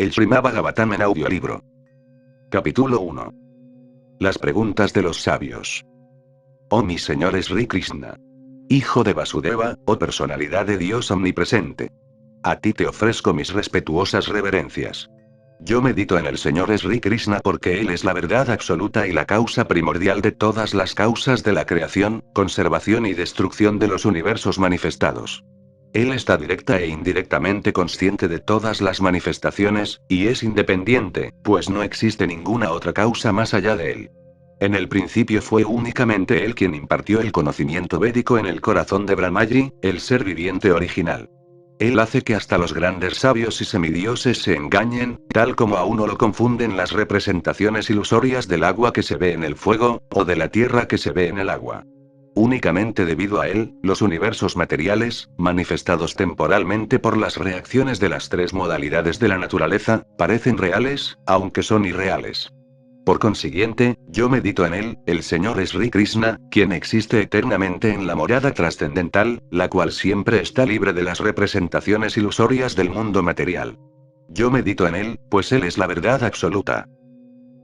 El Srimad Bhagavatam en audiolibro. Capítulo 1. Las preguntas de los sabios. Oh mi señor Sri Krishna, hijo de Vasudeva, oh personalidad de Dios omnipresente. A ti te ofrezco mis respetuosas reverencias. Yo medito en el Señor Sri Krishna porque Él es la verdad absoluta y la causa primordial de todas las causas de la creación, conservación y destrucción de los universos manifestados. Él está directa e indirectamente consciente de todas las manifestaciones, y es independiente, pues no existe ninguna otra causa más allá de Él. En el principio fue únicamente Él quien impartió el conocimiento védico en el corazón de Brahmaji, el ser viviente original. Él hace que hasta los grandes sabios y semidioses se engañen, tal como a uno lo confunden las representaciones ilusorias del agua que se ve en el fuego, o de la tierra que se ve en el agua. Únicamente debido a él, los universos materiales, manifestados temporalmente por las reacciones de las tres modalidades de la naturaleza, parecen reales, aunque son irreales. Por consiguiente, yo medito en él, el Señor Sri Krishna, quien existe eternamente en la morada trascendental, la cual siempre está libre de las representaciones ilusorias del mundo material. Yo medito en él, pues él es la verdad absoluta.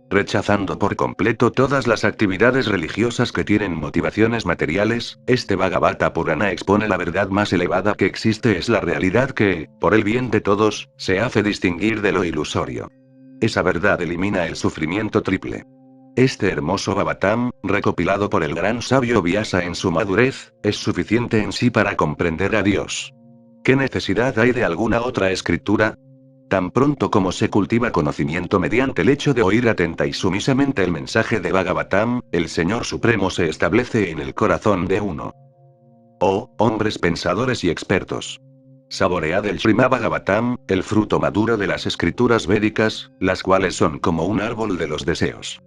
Rechazando por completo todas las actividades religiosas que tienen motivaciones materiales, este Bhagavata Purana expone la verdad más elevada que existe, es la realidad que, por el bien de todos, se hace distinguir de lo ilusorio. Esa verdad elimina el sufrimiento triple. Este hermoso Bhagavatam, recopilado por el gran sabio Vyasa en su madurez, es suficiente en sí para comprender a Dios. ¿Qué necesidad hay de alguna otra escritura? Tan pronto como se cultiva conocimiento mediante el hecho de oír atenta y sumisamente el mensaje de Bhagavatam, el Señor Supremo se establece en el corazón de uno. Oh, hombres pensadores y expertos. Saboread el Srimad Bhagavatam, el fruto maduro de las escrituras védicas, las cuales son como un árbol de los deseos.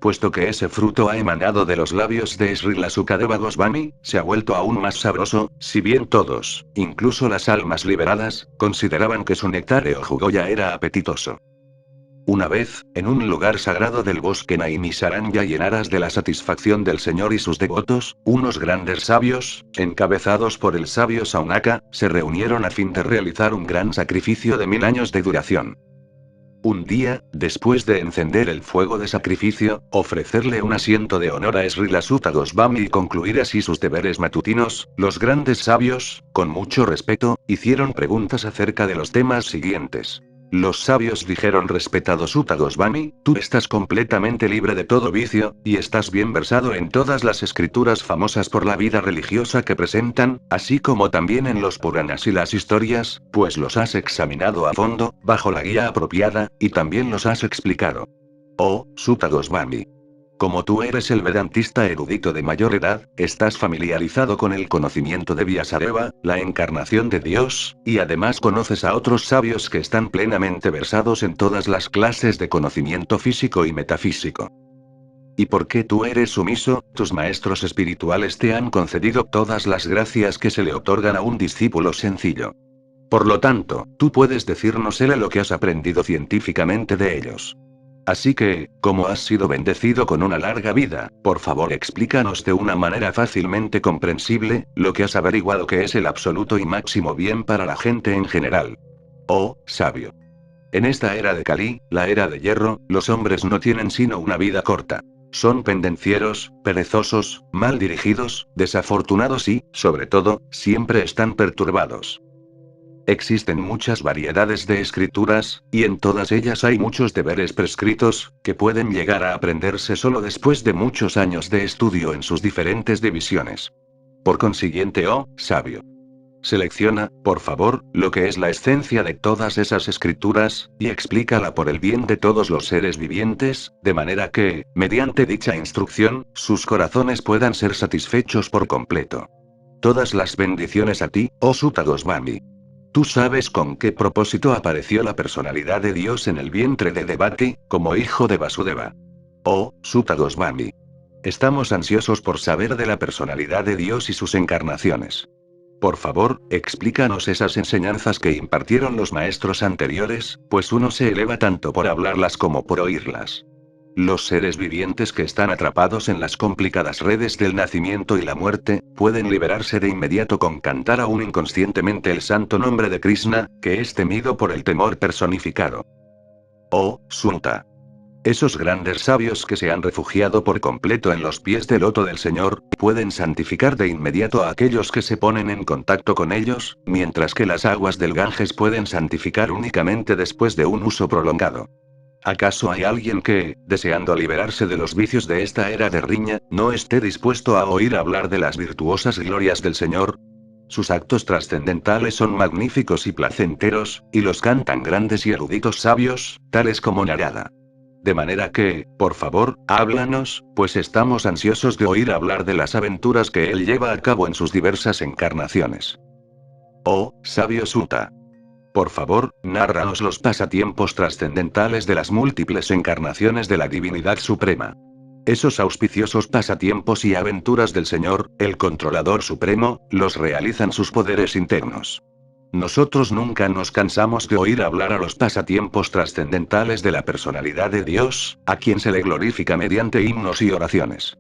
Puesto que ese fruto ha emanado de los labios de Srila Sukadeva Goswami, se ha vuelto aún más sabroso, si bien todos, incluso las almas liberadas, consideraban que su néctar o jugo ya era apetitoso. Una vez, en un lugar sagrado del bosque Naimisaranya y en aras de la satisfacción del Señor y sus devotos, unos grandes sabios, encabezados por el sabio Saunaka, se reunieron a fin de realizar un gran sacrificio de 1000 años de duración. Un día, después de encender el fuego de sacrificio, ofrecerle un asiento de honor a Srila Sutta Goswami y concluir así sus deberes matutinos, los grandes sabios, con mucho respeto, hicieron preguntas acerca de los temas siguientes. Los sabios dijeron: respetado Sutta Goswami, tú estás completamente libre de todo vicio, y estás bien versado en todas las escrituras famosas por la vida religiosa que presentan, así como también en los Puranas y las historias, pues los has examinado a fondo, bajo la guía apropiada, y también los has explicado. Oh, Sutta Goswami. Como tú eres el vedantista erudito de mayor edad, estás familiarizado con el conocimiento de Vyasadeva, la encarnación de Dios, y además conoces a otros sabios que están plenamente versados en todas las clases de conocimiento físico y metafísico. ¿Y por qué tú eres sumiso? Tus maestros espirituales te han concedido todas las gracias que se le otorgan a un discípulo sencillo. Por lo tanto, tú puedes decirnos lo que has aprendido científicamente de ellos. Así que, como has sido bendecido con una larga vida, por favor explícanos de una manera fácilmente comprensible, lo que has averiguado que es el absoluto y máximo bien para la gente en general. Oh, sabio. En esta era de Kali, la era de hierro, los hombres no tienen sino una vida corta. Son pendencieros, perezosos, mal dirigidos, desafortunados y, sobre todo, siempre están perturbados. Existen muchas variedades de escrituras, y en todas ellas hay muchos deberes prescritos, que pueden llegar a aprenderse solo después de muchos años de estudio en sus diferentes divisiones. Por consiguiente, oh, sabio. Selecciona, por favor, lo que es la esencia de todas esas escrituras, y explícala por el bien de todos los seres vivientes, de manera que, mediante dicha instrucción, sus corazones puedan ser satisfechos por completo. Todas las bendiciones a ti, oh Sutta Goswami. Tú sabes con qué propósito apareció la personalidad de Dios en el vientre de Devaki, como hijo de Vasudeva. Oh, Sutta Goswami. Estamos ansiosos por saber de la personalidad de Dios y sus encarnaciones. Por favor, explícanos esas enseñanzas que impartieron los maestros anteriores, pues uno se eleva tanto por hablarlas como por oírlas. Los seres vivientes que están atrapados en las complicadas redes del nacimiento y la muerte, pueden liberarse de inmediato con cantar aún inconscientemente el santo nombre de Krishna, que es temido por el temor personificado. Oh, Sunta. Esos grandes sabios que se han refugiado por completo en los pies del loto del Señor, pueden santificar de inmediato a aquellos que se ponen en contacto con ellos, mientras que las aguas del Ganges pueden santificar únicamente después de un uso prolongado. ¿Acaso hay alguien que, deseando liberarse de los vicios de esta era de riña, no esté dispuesto a oír hablar de las virtuosas glorias del Señor? Sus actos trascendentales son magníficos y placenteros, y los cantan grandes y eruditos sabios, tales como Narada. De manera que, por favor, háblanos, pues estamos ansiosos de oír hablar de las aventuras que él lleva a cabo en sus diversas encarnaciones. Oh, sabio Sutta. Por favor, nárranos los pasatiempos trascendentales de las múltiples encarnaciones de la Divinidad Suprema. Esos auspiciosos pasatiempos y aventuras del Señor, el Controlador Supremo, los realizan sus poderes internos. Nosotros nunca nos cansamos de oír hablar a los pasatiempos trascendentales de la personalidad de Dios, a quien se le glorifica mediante himnos y oraciones.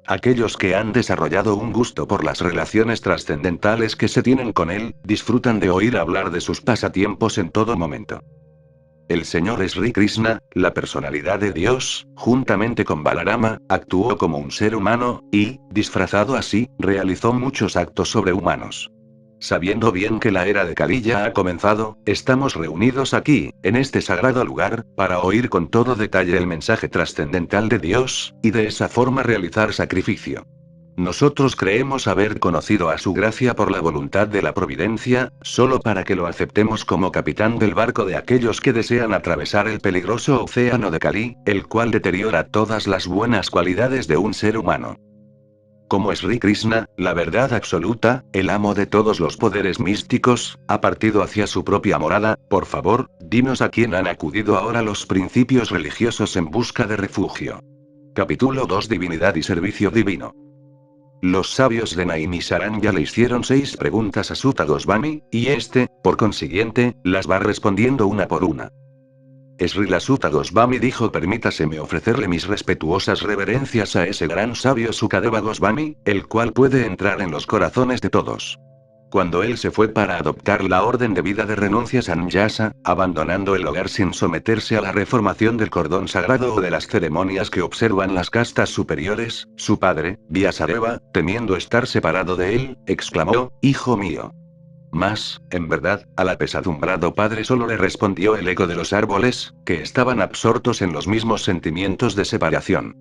Aquellos que han desarrollado un gusto por las relaciones trascendentales que se tienen con Él, disfrutan de oír hablar de sus pasatiempos en todo momento. El señor Sri Krishna, la personalidad de Dios, juntamente con Balarama, actuó como un ser humano, y, disfrazado así, realizó muchos actos sobrehumanos. Sabiendo bien que la era de Kali ya ha comenzado, estamos reunidos aquí, en este sagrado lugar, para oír con todo detalle el mensaje trascendental de Dios, y de esa forma realizar sacrificio. Nosotros creemos haber conocido a su gracia por la voluntad de la providencia, solo para que lo aceptemos como capitán del barco de aquellos que desean atravesar el peligroso océano de Kali, el cual deteriora todas las buenas cualidades de un ser humano. Como Sri Krishna, la verdad absoluta, el amo de todos los poderes místicos, ha partido hacia su propia morada, por favor, dinos a quién han acudido ahora los principios religiosos en busca de refugio. Capítulo 2 Divinidad y Servicio Divino. Los sabios de Naimisaranya le hicieron 6 preguntas a Sutta Goswami, y este, por consiguiente, las va respondiendo una por una. Srila Sutta Goswami dijo: permítaseme ofrecerle mis respetuosas reverencias a ese gran sabio Sukadeva Goswami, el cual puede entrar en los corazones de todos. Cuando él se fue para adoptar la orden de vida de renuncia sannyasa, abandonando el hogar sin someterse a la reformación del cordón sagrado o de las ceremonias que observan las castas superiores, su padre, Vyasadeva, temiendo estar separado de él, exclamó: hijo mío. Mas, en verdad, al apesadumbrado padre solo le respondió el eco de los árboles, que estaban absortos en los mismos sentimientos de separación.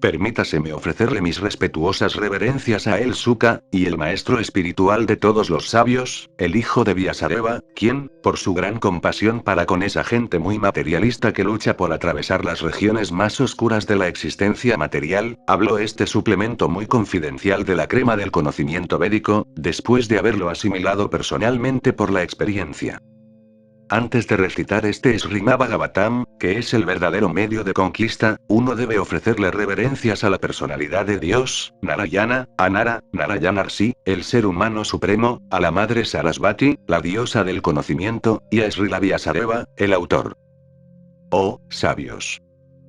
Permítaseme ofrecerle mis respetuosas reverencias a El Suka, y el maestro espiritual de todos los sabios, el hijo de Vyasadeva, quien, por su gran compasión para con esa gente muy materialista que lucha por atravesar las regiones más oscuras de la existencia material, habló este suplemento muy confidencial de la crema del conocimiento védico, después de haberlo asimilado personalmente por la experiencia. Antes de recitar este Srimad-Bhagavatam, que es el verdadero medio de conquista, uno debe ofrecerle reverencias a la personalidad de Dios, Narayana, a Nara, Narayanarsi, el ser humano supremo, a la madre Sarasvati, la diosa del conocimiento, y a Srila Vyasadeva, el autor. Oh, sabios.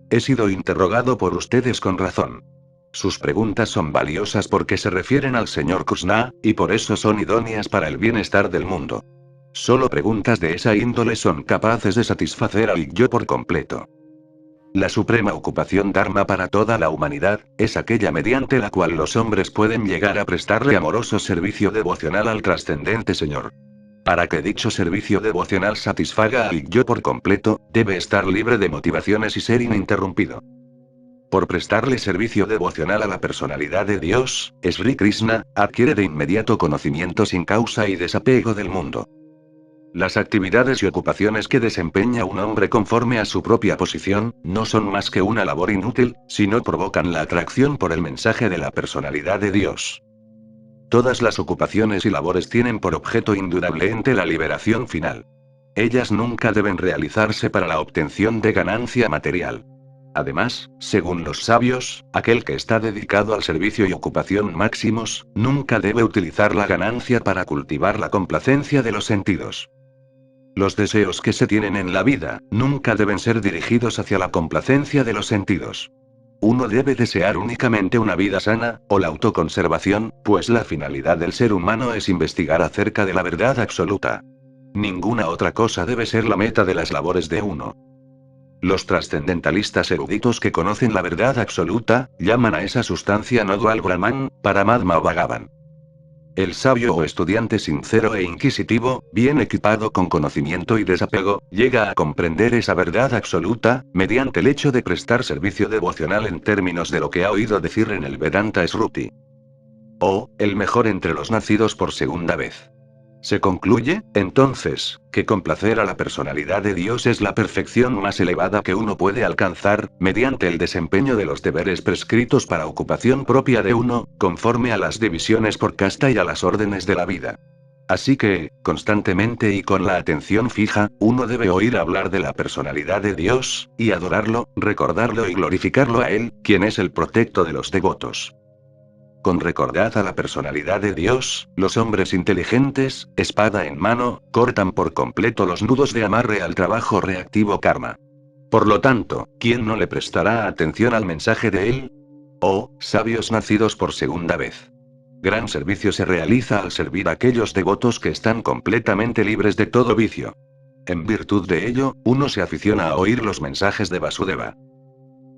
He sido interrogado por ustedes con razón. Sus preguntas son valiosas porque se refieren al Señor Krishna, y por eso son idóneas para el bienestar del mundo. Solo preguntas de esa índole son capaces de satisfacer al yo por completo. La suprema ocupación dharma para toda la humanidad, es aquella mediante la cual los hombres pueden llegar a prestarle amoroso servicio devocional al trascendente Señor. Para que dicho servicio devocional satisfaga al yo por completo, debe estar libre de motivaciones y ser ininterrumpido. Por prestarle servicio devocional a la personalidad de Dios, Sri Krishna, adquiere de inmediato conocimiento sin causa y desapego del mundo. Las actividades y ocupaciones que desempeña un hombre conforme a su propia posición, no son más que una labor inútil, si no provocan la atracción por el mensaje de la personalidad de Dios. Todas las ocupaciones y labores tienen por objeto indudablemente la liberación final. Ellas nunca deben realizarse para la obtención de ganancia material. Además, según los sabios, aquel que está dedicado al servicio y ocupación máximos, nunca debe utilizar la ganancia para cultivar la complacencia de los sentidos. Los deseos que se tienen en la vida, nunca deben ser dirigidos hacia la complacencia de los sentidos. Uno debe desear únicamente una vida sana, o la autoconservación, pues la finalidad del ser humano es investigar acerca de la verdad absoluta. Ninguna otra cosa debe ser la meta de las labores de uno. Los trascendentalistas eruditos que conocen la verdad absoluta, llaman a esa sustancia no dual Brahman, Paramatma o Bhagavan. El sabio o estudiante sincero e inquisitivo, bien equipado con conocimiento y desapego, llega a comprender esa verdad absoluta, mediante el hecho de prestar servicio devocional en términos de lo que ha oído decir en el Vedanta Sruti. O, el mejor entre los nacidos por segunda vez. Se concluye, entonces, que complacer a la personalidad de Dios es la perfección más elevada que uno puede alcanzar, mediante el desempeño de los deberes prescritos para ocupación propia de uno, conforme a las divisiones por casta y a las órdenes de la vida. Así que, constantemente y con la atención fija, uno debe oír hablar de la personalidad de Dios, y adorarlo, recordarlo y glorificarlo a Él, quien es el protecto de los devotos. Con recordad a la personalidad de Dios, los hombres inteligentes, espada en mano, cortan por completo los nudos de amarre al trabajo reactivo karma. Por lo tanto, ¿quién no le prestará atención al mensaje de él? Oh, sabios nacidos por segunda vez. Gran servicio se realiza al servir a aquellos devotos que están completamente libres de todo vicio. En virtud de ello, uno se aficiona a oír los mensajes de Vasudeva.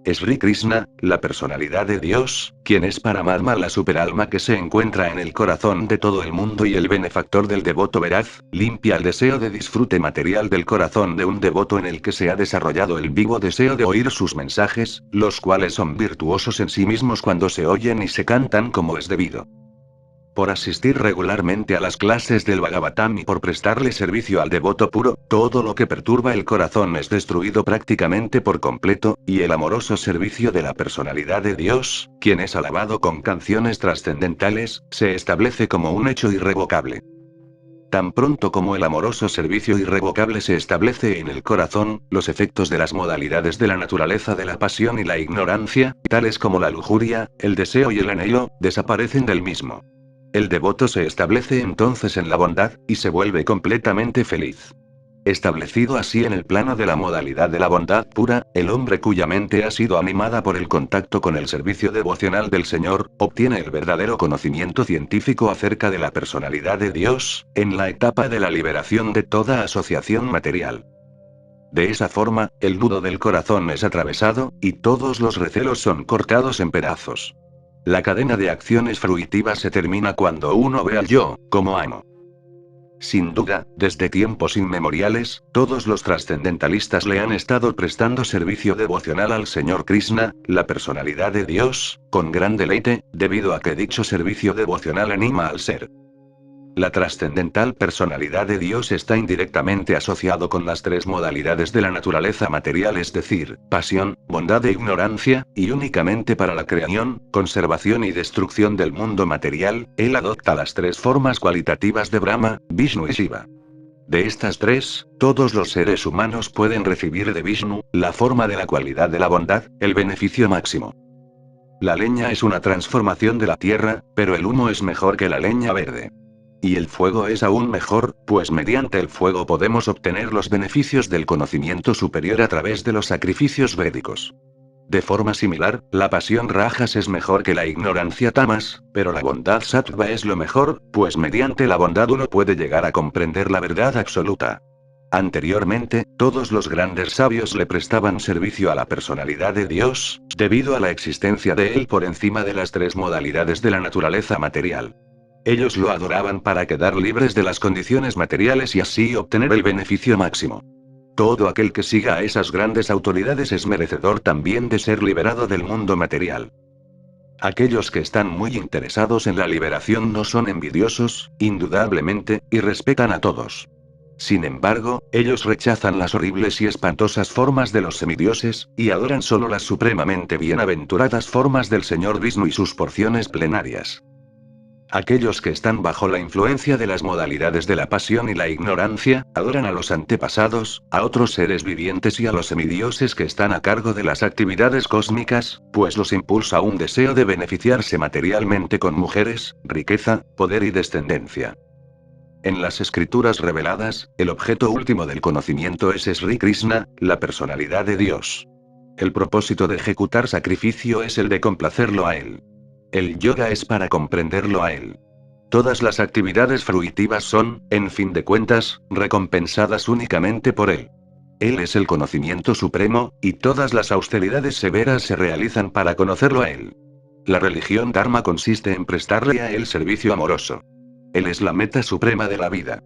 Sri Krishna, la personalidad de Dios, quien es Paramatma, la superalma que se encuentra en el corazón de todo el mundo y el benefactor del devoto veraz, limpia el deseo de disfrute material del corazón de un devoto en el que se ha desarrollado el vivo deseo de oír sus mensajes, los cuales son virtuosos en sí mismos cuando se oyen y se cantan como es debido. Por asistir regularmente a las clases del Bhagavatam y por prestarle servicio al devoto puro, todo lo que perturba el corazón es destruido prácticamente por completo, y el amoroso servicio de la personalidad de Dios, quien es alabado con canciones trascendentales, se establece como un hecho irrevocable. Tan pronto como el amoroso servicio irrevocable se establece en el corazón, los efectos de las modalidades de la naturaleza de la pasión y la ignorancia, tales como la lujuria, el deseo y el anhelo, desaparecen del mismo. El devoto se establece entonces en la bondad, y se vuelve completamente feliz. Establecido así en el plano de la modalidad de la bondad pura, el hombre cuya mente ha sido animada por el contacto con el servicio devocional del Señor, obtiene el verdadero conocimiento científico acerca de la personalidad de Dios, en la etapa de la liberación de toda asociación material. De esa forma, el nudo del corazón es atravesado, y todos los recelos son cortados en pedazos. La cadena de acciones fruitivas se termina cuando uno ve al yo, como amo. Sin duda, desde tiempos inmemoriales, todos los trascendentalistas le han estado prestando servicio devocional al Señor Krishna, la personalidad de Dios, con gran deleite, debido a que dicho servicio devocional anima al ser. La trascendental personalidad de Dios está indirectamente asociado con las tres modalidades de la naturaleza material, es decir, pasión, bondad e ignorancia, y únicamente para la creación, conservación y destrucción del mundo material, él adopta las tres formas cualitativas de Brahma, Vishnu y Shiva. De estas tres, todos los seres humanos pueden recibir de Vishnu, la forma de la cualidad de la bondad, el beneficio máximo. La leña es una transformación de la tierra, pero el humo es mejor que la leña verde. Y el fuego es aún mejor, pues mediante el fuego podemos obtener los beneficios del conocimiento superior a través de los sacrificios védicos. De forma similar, la pasión rajas es mejor que la ignorancia tamas, pero la bondad sattva es lo mejor, pues mediante la bondad uno puede llegar a comprender la verdad absoluta. Anteriormente, todos los grandes sabios le prestaban servicio a la personalidad de Dios, debido a la existencia de él por encima de las tres modalidades de la naturaleza material. Ellos lo adoraban para quedar libres de las condiciones materiales y así obtener el beneficio máximo. Todo aquel que siga a esas grandes autoridades es merecedor también de ser liberado del mundo material. Aquellos que están muy interesados en la liberación no son envidiosos, indudablemente, y respetan a todos. Sin embargo, ellos rechazan las horribles y espantosas formas de los semidioses, y adoran solo las supremamente bienaventuradas formas del Señor Vishnu y sus porciones plenarias. Aquellos que están bajo la influencia de las modalidades de la pasión y la ignorancia, adoran a los antepasados, a otros seres vivientes y a los semidioses que están a cargo de las actividades cósmicas, pues los impulsa un deseo de beneficiarse materialmente con mujeres, riqueza, poder y descendencia. En las escrituras reveladas, el objeto último del conocimiento es Sri Krishna, la personalidad de Dios. El propósito de ejecutar sacrificio es el de complacerlo a él. El yoga es para comprenderlo a él. Todas las actividades fruitivas son, en fin de cuentas, recompensadas únicamente por él. Él es el conocimiento supremo, y todas las austeridades severas se realizan para conocerlo a él. La religión Dharma consiste en prestarle a él servicio amoroso. Él es la meta suprema de la vida.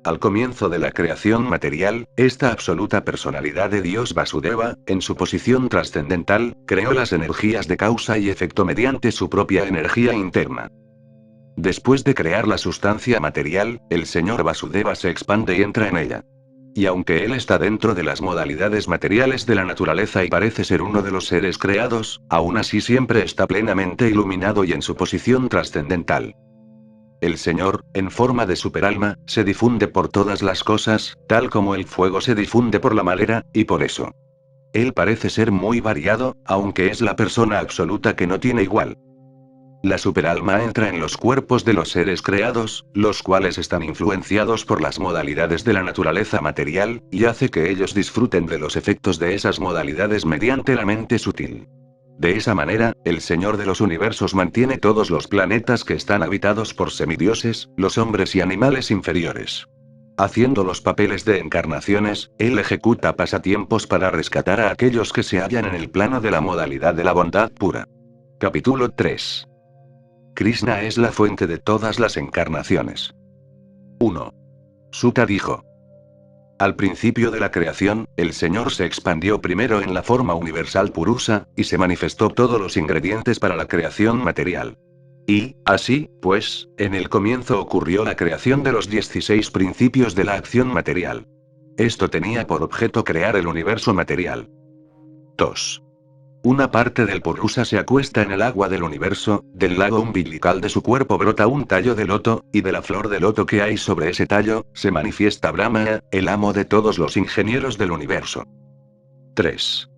Al comienzo de la creación material, esta absoluta personalidad de Dios Vasudeva, en su posición trascendental, creó las energías de causa y efecto mediante su propia energía interna. Después de crear la sustancia material, el señor Vasudeva se expande y entra en ella. Y aunque él está dentro de las modalidades materiales de la naturaleza y parece ser uno de los seres creados, aún así siempre está plenamente iluminado y en su posición trascendental. El Señor, en forma de superalma, se difunde por todas las cosas, tal como el fuego se difunde por la madera, y por eso. Él parece ser muy variado, aunque es la persona absoluta que no tiene igual. La superalma entra en los cuerpos de los seres creados, los cuales están influenciados por las modalidades de la naturaleza material, y hace que ellos disfruten de los efectos de esas modalidades mediante la mente sutil. De esa manera, el Señor de los universos mantiene todos los planetas que están habitados por semidioses, los hombres y animales inferiores. Haciendo los papeles de encarnaciones, él ejecuta pasatiempos para rescatar a aquellos que se hallan en el plano de la modalidad de la bondad pura. Capítulo 3. Krishna es la fuente de todas las encarnaciones. 1. Sutta dijo: al principio de la creación, el Señor se expandió primero en la forma universal Purusa, y se manifestó todos los ingredientes para la creación material. Y, así, pues, en el comienzo ocurrió la creación de los 16 principios de la acción material. Esto tenía por objeto crear el universo material. 2. Una parte del Purusa se acuesta en el agua del universo, del lago umbilical de su cuerpo brota un tallo de loto, y de la flor de loto que hay sobre ese tallo, se manifiesta Brahma, el amo de todos los ingenieros del universo. 3.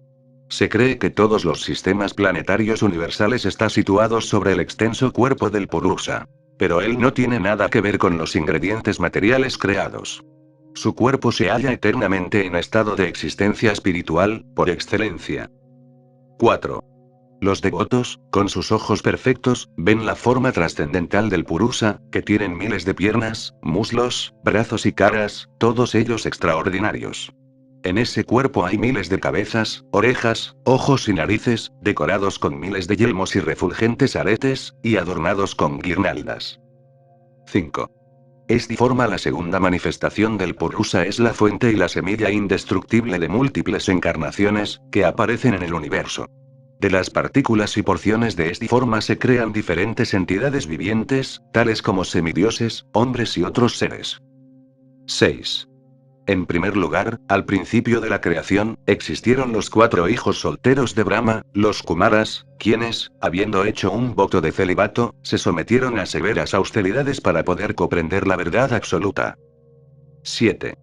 Se cree que todos los sistemas planetarios universales están situados sobre el extenso cuerpo del Purusa. Pero él no tiene nada que ver con los ingredientes materiales creados. Su cuerpo se halla eternamente en estado de existencia espiritual, por excelencia. 4. Los devotos, con sus ojos perfectos, ven la forma trascendental del Purusa, que tienen miles de piernas, muslos, brazos y caras, todos ellos extraordinarios. En ese cuerpo hay miles de cabezas, orejas, ojos y narices, decorados con miles de yelmos y refulgentes aretes, y adornados con guirnaldas. 5. Esta forma, la segunda manifestación del Purusa, es la fuente y la semilla indestructible de múltiples encarnaciones, que aparecen en el universo. De las partículas y porciones de esta forma se crean diferentes entidades vivientes, tales como semidioses, hombres y otros seres. 6. En primer lugar, al principio de la creación, existieron los 4 hijos solteros de Brahma, los Kumaras, quienes, habiendo hecho un voto de celibato, se sometieron a severas austeridades para poder comprender la verdad absoluta. 7.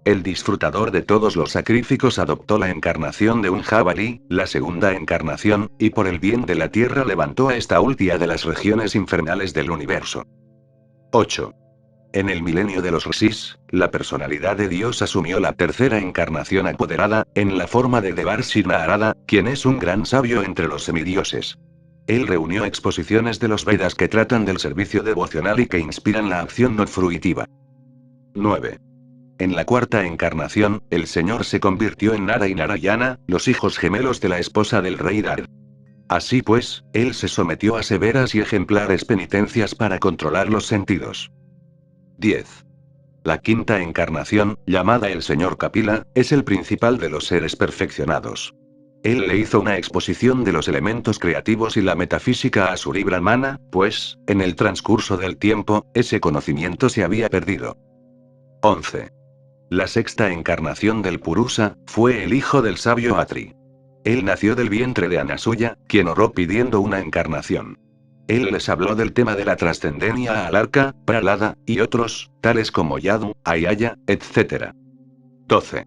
El disfrutador de todos los sacrificios adoptó la encarnación de un jabalí, la segunda encarnación, y por el bien de la tierra levantó a esta última de las regiones infernales del universo. 8. En el milenio de los Rishis, la personalidad de Dios asumió la tercera encarnación apoderada, en la forma de Devarshi Narada, quien es un gran sabio entre los semidioses. Él reunió exposiciones de los Vedas que tratan del servicio devocional y que inspiran la acción no fruitiva. 9. En la cuarta encarnación, el Señor se convirtió en Nara y Narayana, los hijos gemelos de la esposa del rey Dar. Así pues, él se sometió a severas y ejemplares penitencias para controlar los sentidos. 10. La quinta encarnación, llamada el Señor Kapila, es el principal de los seres perfeccionados. Él le hizo una exposición de los elementos creativos y la metafísica a Suri Brahmana, pues, en el transcurso del tiempo, ese conocimiento se había perdido. 11. La sexta encarnación del Purusa, fue el hijo del sabio Atri. Él nació del vientre de Anasuya, quien oró pidiendo una encarnación. Él les habló del tema de la trascendencia al Arca, Prahlada, y otros, tales como Yadu, Ayaya, etc. 12.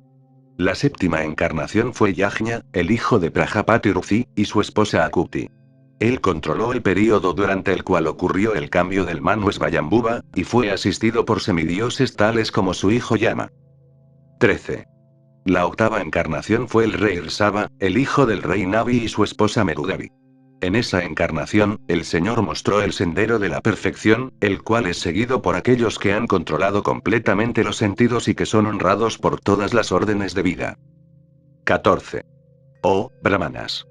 La séptima encarnación fue Yajna, el hijo de Prajapati Ruci, y su esposa Akuti. Él controló el período durante el cual ocurrió el cambio del Manu Svayambhuva, y fue asistido por semidioses tales como su hijo Yama. 13. La octava encarnación fue el rey Rsava, el hijo del rey Navi y su esposa Merudevi. En esa encarnación, el Señor mostró el sendero de la perfección, el cual es seguido por aquellos que han controlado completamente los sentidos y que son honrados por todas las órdenes de vida. 14. Oh, brahmanas.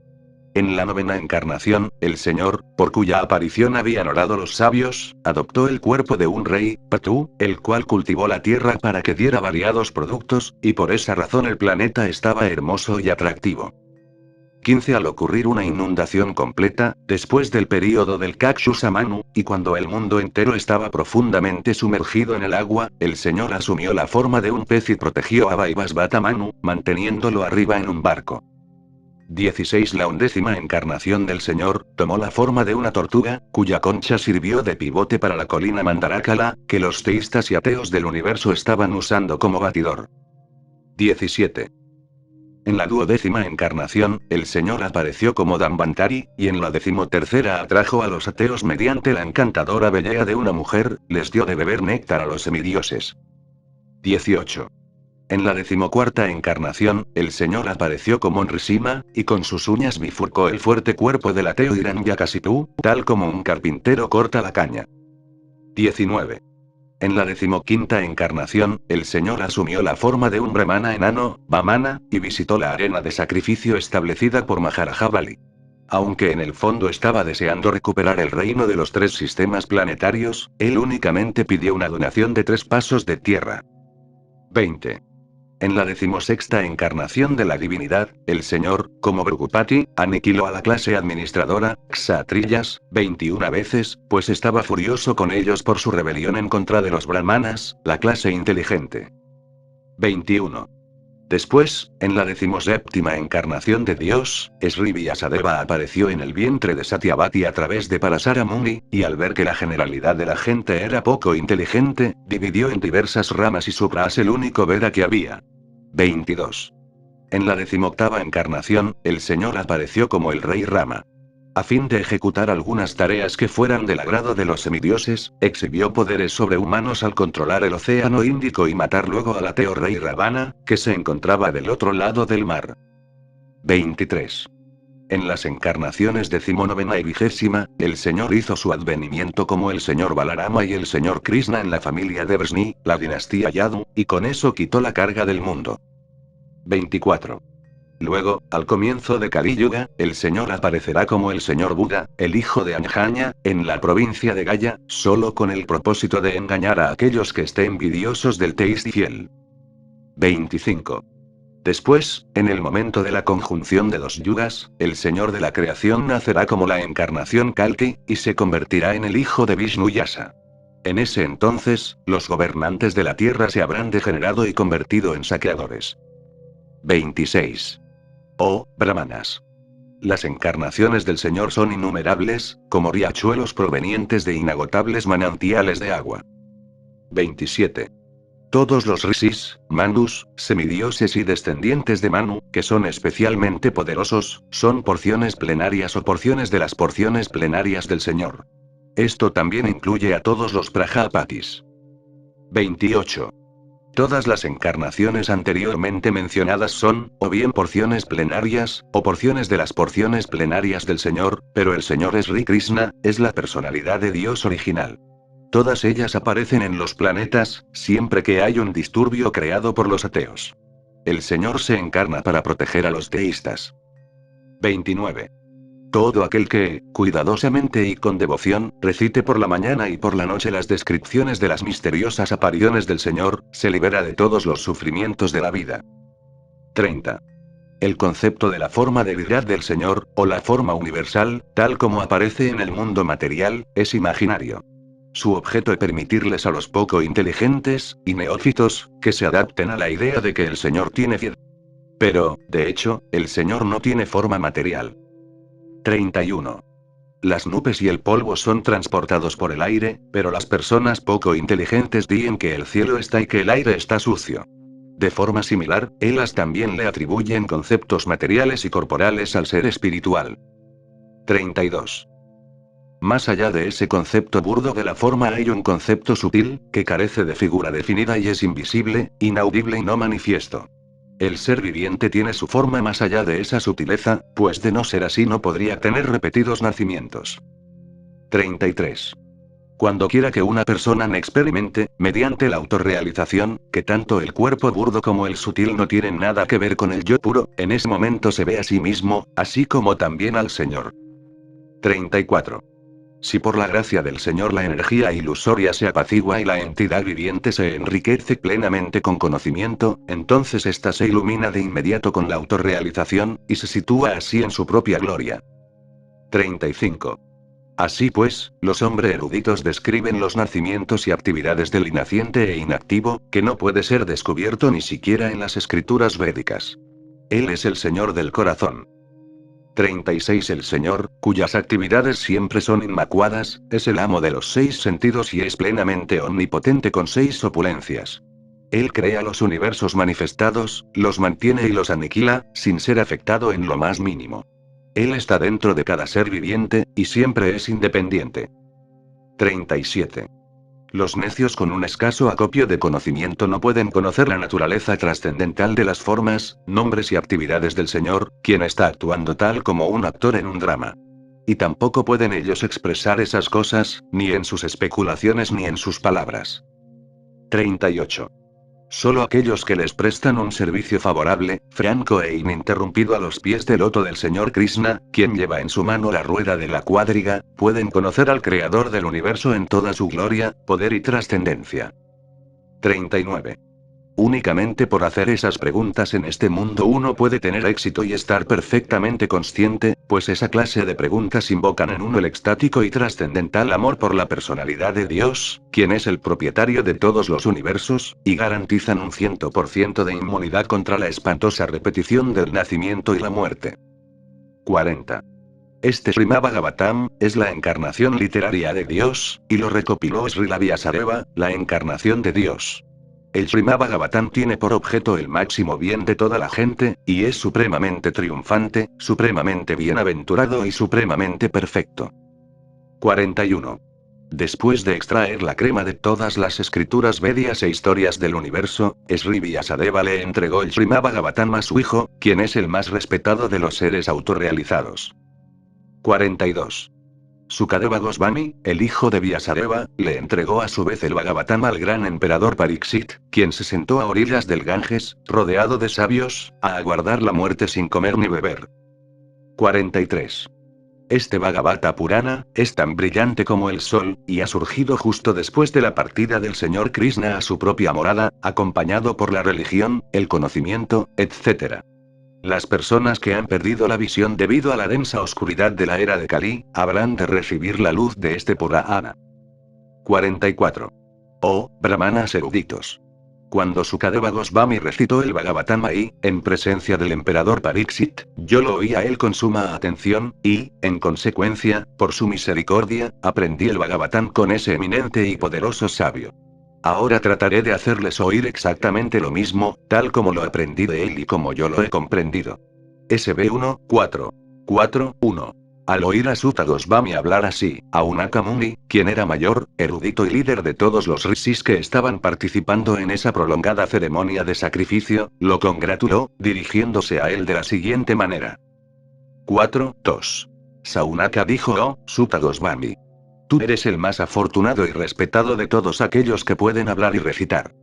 En la novena encarnación, el Señor, por cuya aparición habían orado los sabios, adoptó el cuerpo de un rey, Patu, el cual cultivó la tierra para que diera variados productos, y por esa razón el planeta estaba hermoso y atractivo. 15. Al ocurrir una inundación completa, después del período del Kakshusamanu, y cuando el mundo entero estaba profundamente sumergido en el agua, el Señor asumió la forma de un pez y protegió a Vaivasvatamanu, manteniéndolo arriba en un barco. 16. La 11ª encarnación del Señor, tomó la forma de una tortuga, cuya concha sirvió de pivote para la colina Mandarakala, que los teístas y ateos del universo estaban usando como batidor. 17. En la 12ª encarnación, el Señor apareció como Dambantari, y en la 13ª atrajo a los ateos mediante la encantadora belleza de una mujer, les dio de beber néctar a los semidioses. 18. En la 14ª encarnación, el Señor apareció como Nrisima, y con sus uñas bifurcó el fuerte cuerpo del ateo Hiranyakasipu, tal como un carpintero corta la caña. 19. En la 15ª encarnación, el Señor asumió la forma de un brahmana enano, Vamana, y visitó la arena de sacrificio establecida por Maharaja Bali. Aunque en el fondo estaba deseando recuperar el reino de los 3 sistemas planetarios, él únicamente pidió una donación de 3 pasos de tierra. 20. En la 16ª encarnación de la divinidad, el Señor, como Bhrugupati, aniquiló a la clase administradora, Kshatriyas, 21 veces, pues estaba furioso con ellos por su rebelión en contra de los brahmanas, la clase inteligente. 21. Después, en la 17ª encarnación de Dios, Sri Vyasadeva apareció en el vientre de Satyavati a través de Parasara Muni, y al ver que la generalidad de la gente era poco inteligente, dividió en diversas ramas y Supras el único Veda que había. 22. En la 18ª encarnación, el Señor apareció como el rey Rama. A fin de ejecutar algunas tareas que fueran del agrado de los semidioses, exhibió poderes sobrehumanos al controlar el océano Índico y matar luego al ateo rey Ravana, que se encontraba del otro lado del mar. 23. En las encarnaciones 19ª y 20ª, el Señor hizo su advenimiento como el Señor Balarama y el Señor Krishna en la familia de Vrsni, la dinastía Yadu, y con eso quitó la carga del mundo. 24. Luego, al comienzo de Kali Yuga, el Señor aparecerá como el Señor Buda, el hijo de Anjanya, en la provincia de Gaya, solo con el propósito de engañar a aquellos que estén envidiosos del teísta fiel. 25. Después, en el momento de la conjunción de 2 yugas, el Señor de la creación nacerá como la encarnación Kalki, y se convertirá en el hijo de Vishnu Yasa. En ese entonces, los gobernantes de la tierra se habrán degenerado y convertido en saqueadores. 26. Oh, brahmanas. Las encarnaciones del Señor son innumerables, como riachuelos provenientes de inagotables manantiales de agua. 27. Todos los rishis, manus, semidioses y descendientes de Manu, que son especialmente poderosos, son porciones plenarias o porciones de las porciones plenarias del Señor. Esto también incluye a todos los Prajapatis. 28. Todas las encarnaciones anteriormente mencionadas son, o bien porciones plenarias, o porciones de las porciones plenarias del Señor, pero el Señor Sri Krishna, es la personalidad de Dios original. Todas ellas aparecen en los planetas, siempre que hay un disturbio creado por los ateos. El Señor se encarna para proteger a los teístas. 29. Todo aquel que, cuidadosamente y con devoción, recite por la mañana y por la noche las descripciones de las misteriosas apariciones del Señor, se libera de todos los sufrimientos de la vida. 30. El concepto de la forma de deidad del Señor, o la forma universal, tal como aparece en el mundo material, es imaginario. Su objeto es permitirles a los poco inteligentes, y neófitos, que se adapten a la idea de que el Señor tiene piedad. Pero, de hecho, el Señor no tiene forma material. 31. Las nubes y el polvo son transportados por el aire, pero las personas poco inteligentes dicen que el cielo está y que el aire está sucio. De forma similar, ellas también le atribuyen conceptos materiales y corporales al ser espiritual. 32. Más allá de ese concepto burdo de la forma hay un concepto sutil, que carece de figura definida y es invisible, inaudible y no manifiesto. El ser viviente tiene su forma más allá de esa sutileza, pues de no ser así no podría tener repetidos nacimientos. 33. Cuando quiera que una persona experimente, mediante la autorrealización, que tanto el cuerpo burdo como el sutil no tienen nada que ver con el yo puro, en ese momento se ve a sí mismo, así como también al Señor. 34. Si por la gracia del Señor la energía ilusoria se apacigua y la entidad viviente se enriquece plenamente con conocimiento, entonces ésta se ilumina de inmediato con la autorrealización, y se sitúa así en su propia gloria. 35. Así pues, los hombres eruditos describen los nacimientos y actividades del inaciente e inactivo, que no puede ser descubierto ni siquiera en las escrituras védicas. Él es el Señor del corazón. 36. El Señor, cuyas actividades siempre son inmacuadas, es el amo de los 6 sentidos y es plenamente omnipotente con 6 opulencias. Él crea los universos manifestados, los mantiene y los aniquila, sin ser afectado en lo más mínimo. Él está dentro de cada ser viviente, y siempre es independiente. 37. Los necios con un escaso acopio de conocimiento no pueden conocer la naturaleza trascendental de las formas, nombres y actividades del Señor, quien está actuando tal como un actor en un drama. Y tampoco pueden ellos expresar esas cosas, ni en sus especulaciones ni en sus palabras. 38. Solo aquellos que les prestan un servicio favorable, franco e ininterrumpido a los pies del loto del Señor Krishna, quien lleva en su mano la rueda de la cuadriga, pueden conocer al Creador del universo en toda su gloria, poder y trascendencia. 39. Únicamente por hacer esas preguntas en este mundo uno puede tener éxito y estar perfectamente consciente, pues esa clase de preguntas invocan en uno el extático y trascendental amor por la personalidad de Dios, quien es el propietario de todos los universos, y garantizan un 100% de inmunidad contra la espantosa repetición del nacimiento y la muerte. 40. Este Srimad Bhagavatam es la encarnación literaria de Dios, y lo recopiló Srila Vyasadeva, la encarnación de Dios. El Srimad Bhagavatam tiene por objeto el máximo bien de toda la gente, y es supremamente triunfante, supremamente bienaventurado y supremamente perfecto. 41. Después de extraer la crema de todas las escrituras védicas e historias del universo, Sri Vyasadeva le entregó el Srimad Bhagavatam a su hijo, quien es el más respetado de los seres autorrealizados. 42. Sukadeva Goswami, el hijo de Vyasadeva, le entregó a su vez el Bhagavatam al gran emperador Pariksit, quien se sentó a orillas del Ganges, rodeado de sabios, a aguardar la muerte sin comer ni beber. 43. Este Bhagavata Purana es tan brillante como el sol, y ha surgido justo después de la partida del Señor Krishna a su propia morada, acompañado por la religión, el conocimiento, etc. Las personas que han perdido la visión debido a la densa oscuridad de la era de Kali, habrán de recibir la luz de este Purana. 44. Oh, brahmanas eruditos. Cuando Sukadeva Goswami recitó el Bhagavatam ahí, en presencia del emperador Pariksit, yo lo oí a él con suma atención, y, en consecuencia, por su misericordia, aprendí el Bhagavatam con ese eminente y poderoso sabio. Ahora trataré de hacerles oír exactamente lo mismo, tal como lo aprendí de él y como yo lo he comprendido. SB 1, 4. 4, 1. Al oír a Sutta Goswami hablar así, Aunaka Muni, quien era mayor, erudito y líder de todos los rishis que estaban participando en esa prolongada ceremonia de sacrificio, lo congratuló, dirigiéndose a él de la siguiente manera. 4, 2. Saunaka dijo: oh, Sutta Goswami. Tú eres el más afortunado y respetado de todos aquellos que pueden hablar y recitar.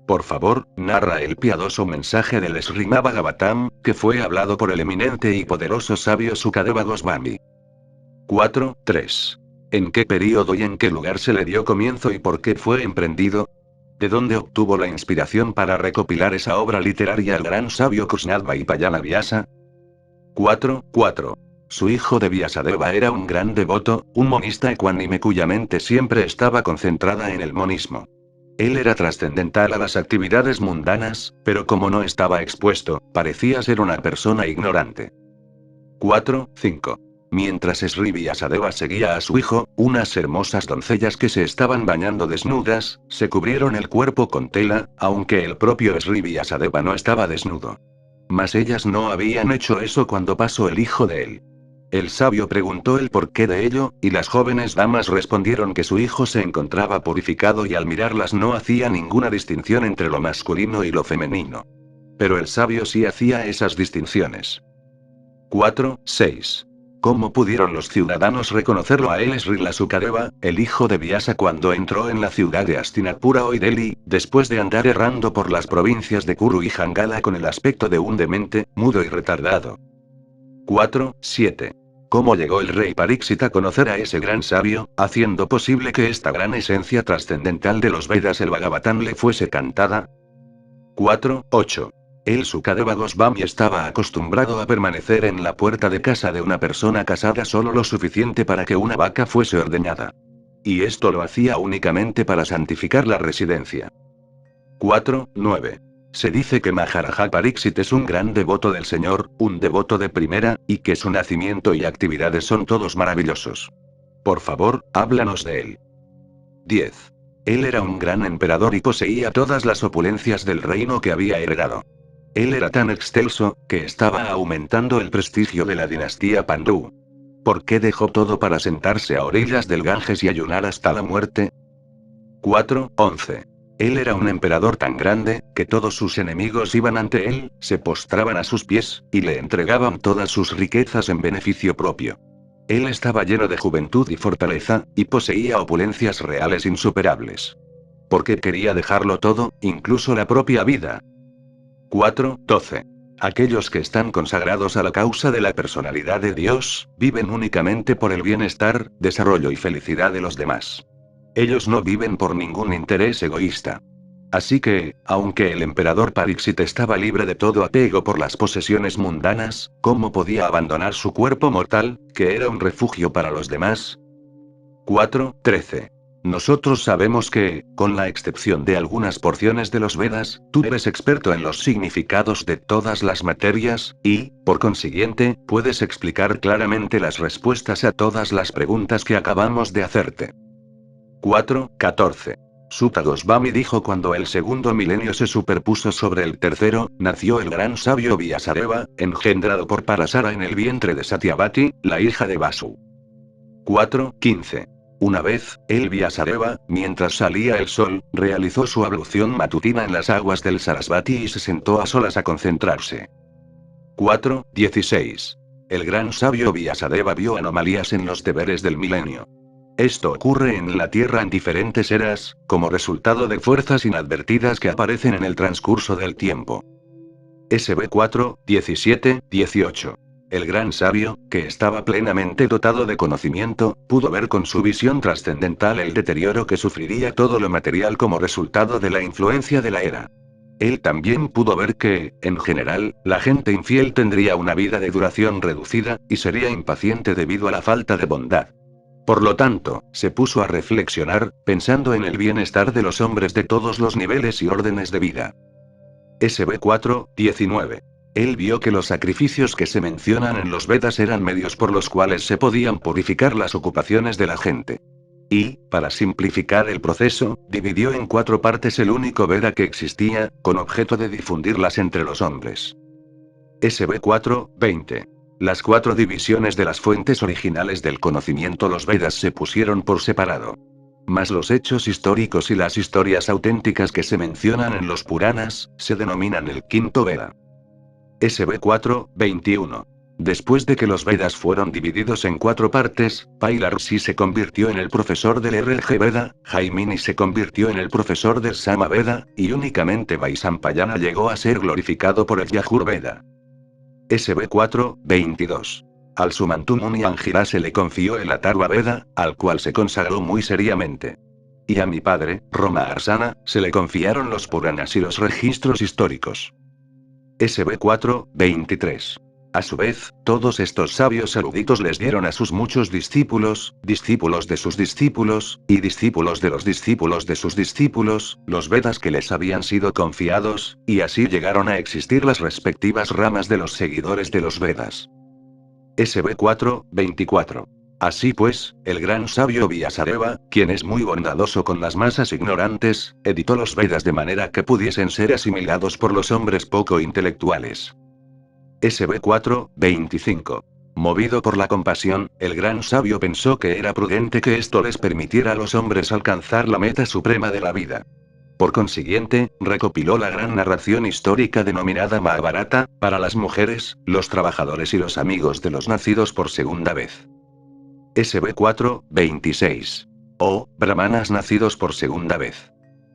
Por favor, narra el piadoso mensaje del Srimad Bhagavatam, que fue hablado por el eminente y poderoso sabio Sukadeva Goswami. 4, 3. ¿En qué período y en qué lugar se le dio comienzo y por qué fue emprendido? ¿De dónde obtuvo la inspiración para recopilar esa obra literaria el gran sabio Krishnadvaipayana Vyasa? 4, 4. Su hijo de Vyasadeva era un gran devoto, un monista ecuánime cuya mente siempre estaba concentrada en el monismo. Él era trascendental a las actividades mundanas, pero como no estaba expuesto, parecía ser una persona ignorante. 4, 5. Mientras Sri Vyasadeva seguía a su hijo, unas hermosas doncellas que se estaban bañando desnudas, se cubrieron el cuerpo con tela, aunque el propio Sri Vyasadeva no estaba desnudo. Mas ellas no habían hecho eso cuando pasó el hijo de él. El sabio preguntó el porqué de ello, y las jóvenes damas respondieron que su hijo se encontraba purificado y al mirarlas no hacía ninguna distinción entre lo masculino y lo femenino. Pero el sabio sí hacía esas distinciones. 4.6. ¿Cómo pudieron los ciudadanos reconocerlo a él? Srila Sukadeva, el hijo de Vyasa, cuando entró en la ciudad de Hastinapura o Delhi, después de andar errando por las provincias de Kuru y Jangala con el aspecto de un demente, mudo y retardado. 4.7. ¿Cómo llegó el rey Pariksit a conocer a ese gran sabio, haciendo posible que esta gran esencia trascendental de los Vedas, el Bhagavatam, le fuese cantada? 4.8. El Sukadeva Goswami estaba acostumbrado a permanecer en la puerta de casa de una persona casada solo lo suficiente para que una vaca fuese ordeñada. Y esto lo hacía únicamente para santificar la residencia. 4.9. Se dice que Maharaja Pariksit es un gran devoto del Señor, un devoto de primera, y que su nacimiento y actividades son todos maravillosos. Por favor, háblanos de él. 10. Él era un gran emperador y poseía todas las opulencias del reino que había heredado. Él era tan excelso, que estaba aumentando el prestigio de la dinastía Pandú. ¿Por qué dejó todo para sentarse a orillas del Ganges y ayunar hasta la muerte? 4.11. Él era un emperador tan grande, que todos sus enemigos iban ante él, se postraban a sus pies, y le entregaban todas sus riquezas en beneficio propio. Él estaba lleno de juventud y fortaleza, y poseía opulencias reales insuperables. ¿Por qué quería dejarlo todo, incluso la propia vida? 4.12. Aquellos que están consagrados a la causa de la personalidad de Dios, viven únicamente por el bienestar, desarrollo y felicidad de los demás. Ellos no viven por ningún interés egoísta. Así que, aunque el emperador Pariksit estaba libre de todo apego por las posesiones mundanas, ¿cómo podía abandonar su cuerpo mortal, que era un refugio para los demás? 4.13. Nosotros sabemos que, con la excepción de algunas porciones de los Vedas, tú eres experto en los significados de todas las materias, y, por consiguiente, puedes explicar claramente las respuestas a todas las preguntas que acabamos de hacerte. 4.14. Sutta Goswami dijo: cuando el segundo milenio se superpuso sobre el tercero, nació el gran sabio Vyasadeva, engendrado por Parasara en el vientre de Satyavati, la hija de Vasu. 4.15. Una vez, el Vyasadeva, mientras salía el sol, realizó su ablución matutina en las aguas del Sarasvati y se sentó a solas a concentrarse. 4.16. El gran sabio Vyasadeva vio anomalías en los deberes del milenio. Esto ocurre en la Tierra en diferentes eras, como resultado de fuerzas inadvertidas que aparecen en el transcurso del tiempo. SB 4.17-18. El gran sabio, que estaba plenamente dotado de conocimiento, pudo ver con su visión trascendental el deterioro que sufriría todo lo material como resultado de la influencia de la era. Él también pudo ver que, en general, la gente infiel tendría una vida de duración reducida, y sería impaciente debido a la falta de bondad. Por lo tanto, se puso a reflexionar, pensando en el bienestar de los hombres de todos los niveles y órdenes de vida. SB 4.19. Él vio que los sacrificios que se mencionan en los Vedas eran medios por los cuales se podían purificar las ocupaciones de la gente. Y, para simplificar el proceso, dividió en 4 partes el único Veda que existía, con objeto de difundirlas entre los hombres. SB 4.20. Las 4 divisiones de las fuentes originales del conocimiento, los Vedas, se pusieron por separado. Mas los hechos históricos y las historias auténticas que se mencionan en los Puranas, se denominan el quinto Veda. SB 4.21. Después de que los Vedas fueron divididos en 4 partes, Pailarsi se convirtió en el profesor del RG Veda, Jaimini se convirtió en el profesor del Sama Veda, y únicamente Vaisampayana llegó a ser glorificado por el Yajur Veda. SB 4.22. Al Sumantu Muni Angira se le confió el Atharva Veda, al cual se consagró muy seriamente. Y a mi padre, Roma Arsana, se le confiaron los Puranas y los registros históricos. SB 4.23. A su vez, todos estos sabios eruditos les dieron a sus muchos discípulos, discípulos de sus discípulos, y discípulos de los discípulos de sus discípulos, los Vedas que les habían sido confiados, y así llegaron a existir las respectivas ramas de los seguidores de los Vedas. SB 4.24. Así pues, el gran sabio Vyasadeva, quien es muy bondadoso con las masas ignorantes, editó los Vedas de manera que pudiesen ser asimilados por los hombres poco intelectuales. SB 4.25. Movido por la compasión, el gran sabio pensó que era prudente que esto les permitiera a los hombres alcanzar la meta suprema de la vida. Por consiguiente, recopiló la gran narración histórica denominada Mahabharata, para las mujeres, los trabajadores y los amigos de los nacidos por segunda vez. SB 4, 26. O, brahmanas nacidos por segunda vez.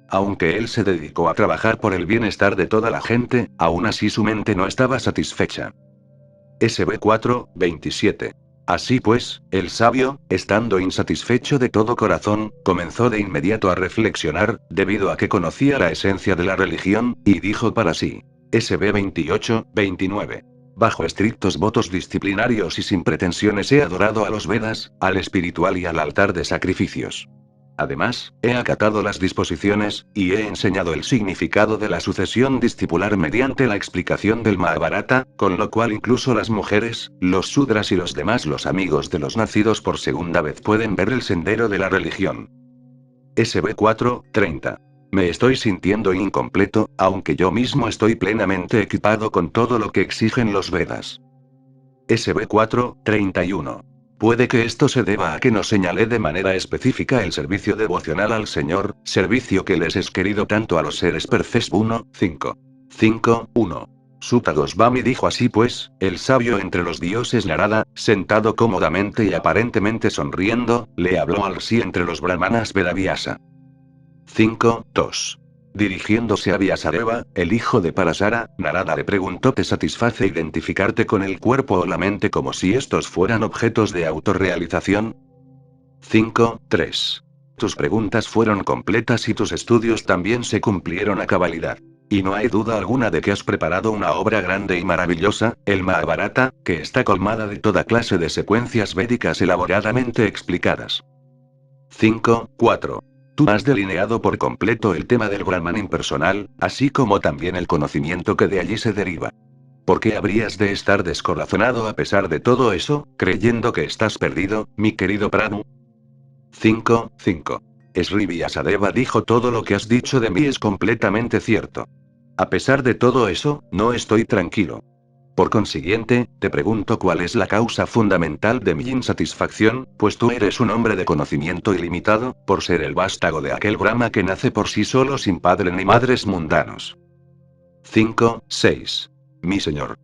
Aunque él se dedicó a trabajar por el bienestar de toda la gente, aún así su mente no estaba satisfecha. SB 4, 27. Así pues, el sabio, estando insatisfecho de todo corazón, comenzó de inmediato a reflexionar, debido a que conocía la esencia de la religión, y dijo para sí. SB 28, 29. Bajo estrictos votos disciplinarios y sin pretensiones he adorado a los Vedas, al espiritual y al altar de sacrificios. Además, he acatado las disposiciones, y he enseñado el significado de la sucesión discipular mediante la explicación del Mahabharata, con lo cual incluso las mujeres, los sudras y los demás los amigos de los nacidos por segunda vez pueden ver el sendero de la religión. SB 4, 30. Me estoy sintiendo incompleto, aunque yo mismo estoy plenamente equipado con todo lo que exigen los Vedas. SB 4, 31. Puede que esto se deba a que no señalé de manera específica el servicio devocional al Señor, servicio que les es querido tanto a los seres perfectos. 1, 5. 5, 1. Sutta Goswami dijo así pues, el sabio entre los dioses Narada, sentado cómodamente y aparentemente sonriendo, le habló al sí entre los brahmanas Vedavyasa. 5, 2. Dirigiéndose a Vyasadeva, el hijo de Parasara, Narada le preguntó: ¿te satisface identificarte con el cuerpo o la mente como si estos fueran objetos de autorrealización? 5, 3. Tus preguntas fueron completas y tus estudios también se cumplieron a cabalidad. Y no hay duda alguna de que has preparado una obra grande y maravillosa, el Mahabharata, que está colmada de toda clase de secuencias védicas elaboradamente explicadas. 5, 4. Tú has delineado por completo el tema del Brahman impersonal, así como también el conocimiento que de allí se deriva. ¿Por qué habrías de estar descorazonado a pesar de todo eso, creyendo que estás perdido, mi querido Pranu? 5, 5. Sri Vyasadeva dijo: todo lo que has dicho de mí es completamente cierto. A pesar de todo eso, no estoy tranquilo. Por consiguiente, te pregunto cuál es la causa fundamental de mi insatisfacción, pues tú eres un hombre de conocimiento ilimitado, por ser el vástago de aquel Brahma que nace por sí solo sin padre ni madres mundanos. 5, 6. Mi señor.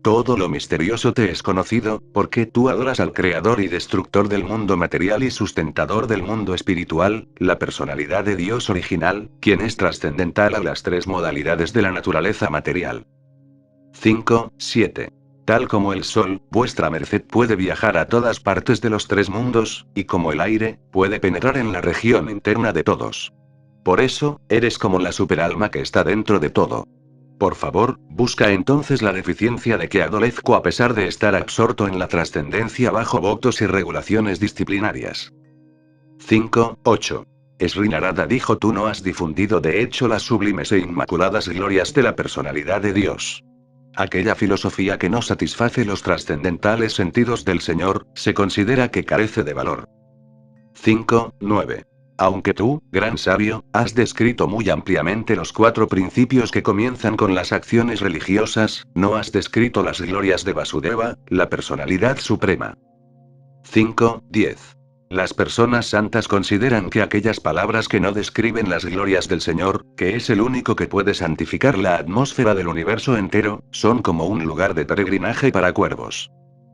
Todo lo misterioso te es conocido, porque tú adoras al creador y destructor del mundo material y sustentador del mundo espiritual, la personalidad de Dios original, quien es trascendental a las tres modalidades de la naturaleza material. 5, 7. Tal como el sol, vuestra merced puede viajar a todas partes de los tres mundos, y como el aire, puede penetrar en la región interna de todos. Por eso, eres como la superalma que está dentro de todo. Por favor, busca entonces la deficiencia de que adolezco a pesar de estar absorto en la trascendencia bajo votos y regulaciones disciplinarias. 5, 8. Sri Narada dijo: tú no has difundido de hecho las sublimes e inmaculadas glorias de la personalidad de Dios. Aquella filosofía que no satisface los trascendentales sentidos del Señor, se considera que carece de valor. 5, 9. Aunque tú, gran sabio, has descrito muy ampliamente los 4 principios que comienzan con las acciones religiosas, no has descrito las glorias de Vasudeva, la personalidad suprema. 5, 10. Las personas santas consideran que aquellas palabras que no describen las glorias del Señor, que es el único que puede santificar la atmósfera del universo entero, son como un lugar de peregrinaje para cuervos.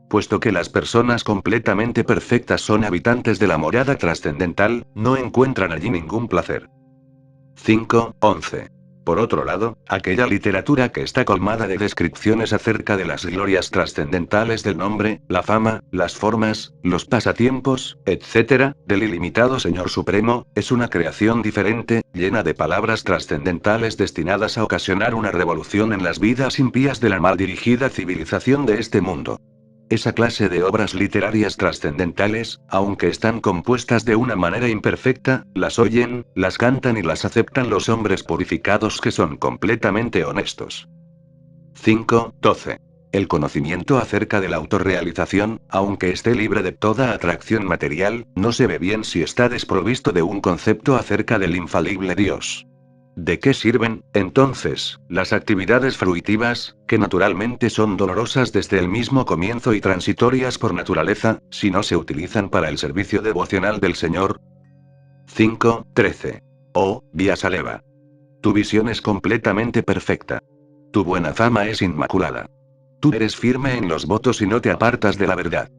Puesto que las personas completamente perfectas son habitantes de la morada trascendental, no encuentran allí ningún placer. 5, 11. Por otro lado, aquella literatura que está colmada de descripciones acerca de las glorias trascendentales del nombre, la fama, las formas, los pasatiempos, etc., del ilimitado Señor Supremo, es una creación diferente, llena de palabras trascendentales destinadas a ocasionar una revolución en las vidas impías de la mal dirigida civilización de este mundo. Esa clase de obras literarias trascendentales, aunque están compuestas de una manera imperfecta, las oyen, las cantan y las aceptan los hombres purificados que son completamente honestos. 5, 12. El conocimiento acerca de la autorrealización, aunque esté libre de toda atracción material, no se ve bien si está desprovisto de un concepto acerca del infalible Dios. ¿De qué sirven, entonces, las actividades fruitivas, que naturalmente son dolorosas desde el mismo comienzo y transitorias por naturaleza, si no se utilizan para el servicio devocional del Señor? 5, 13. Oh, Vyasadeva. Tu visión es completamente perfecta. Tu buena fama es inmaculada. Tú eres firme en los votos y no te apartas de la verdad.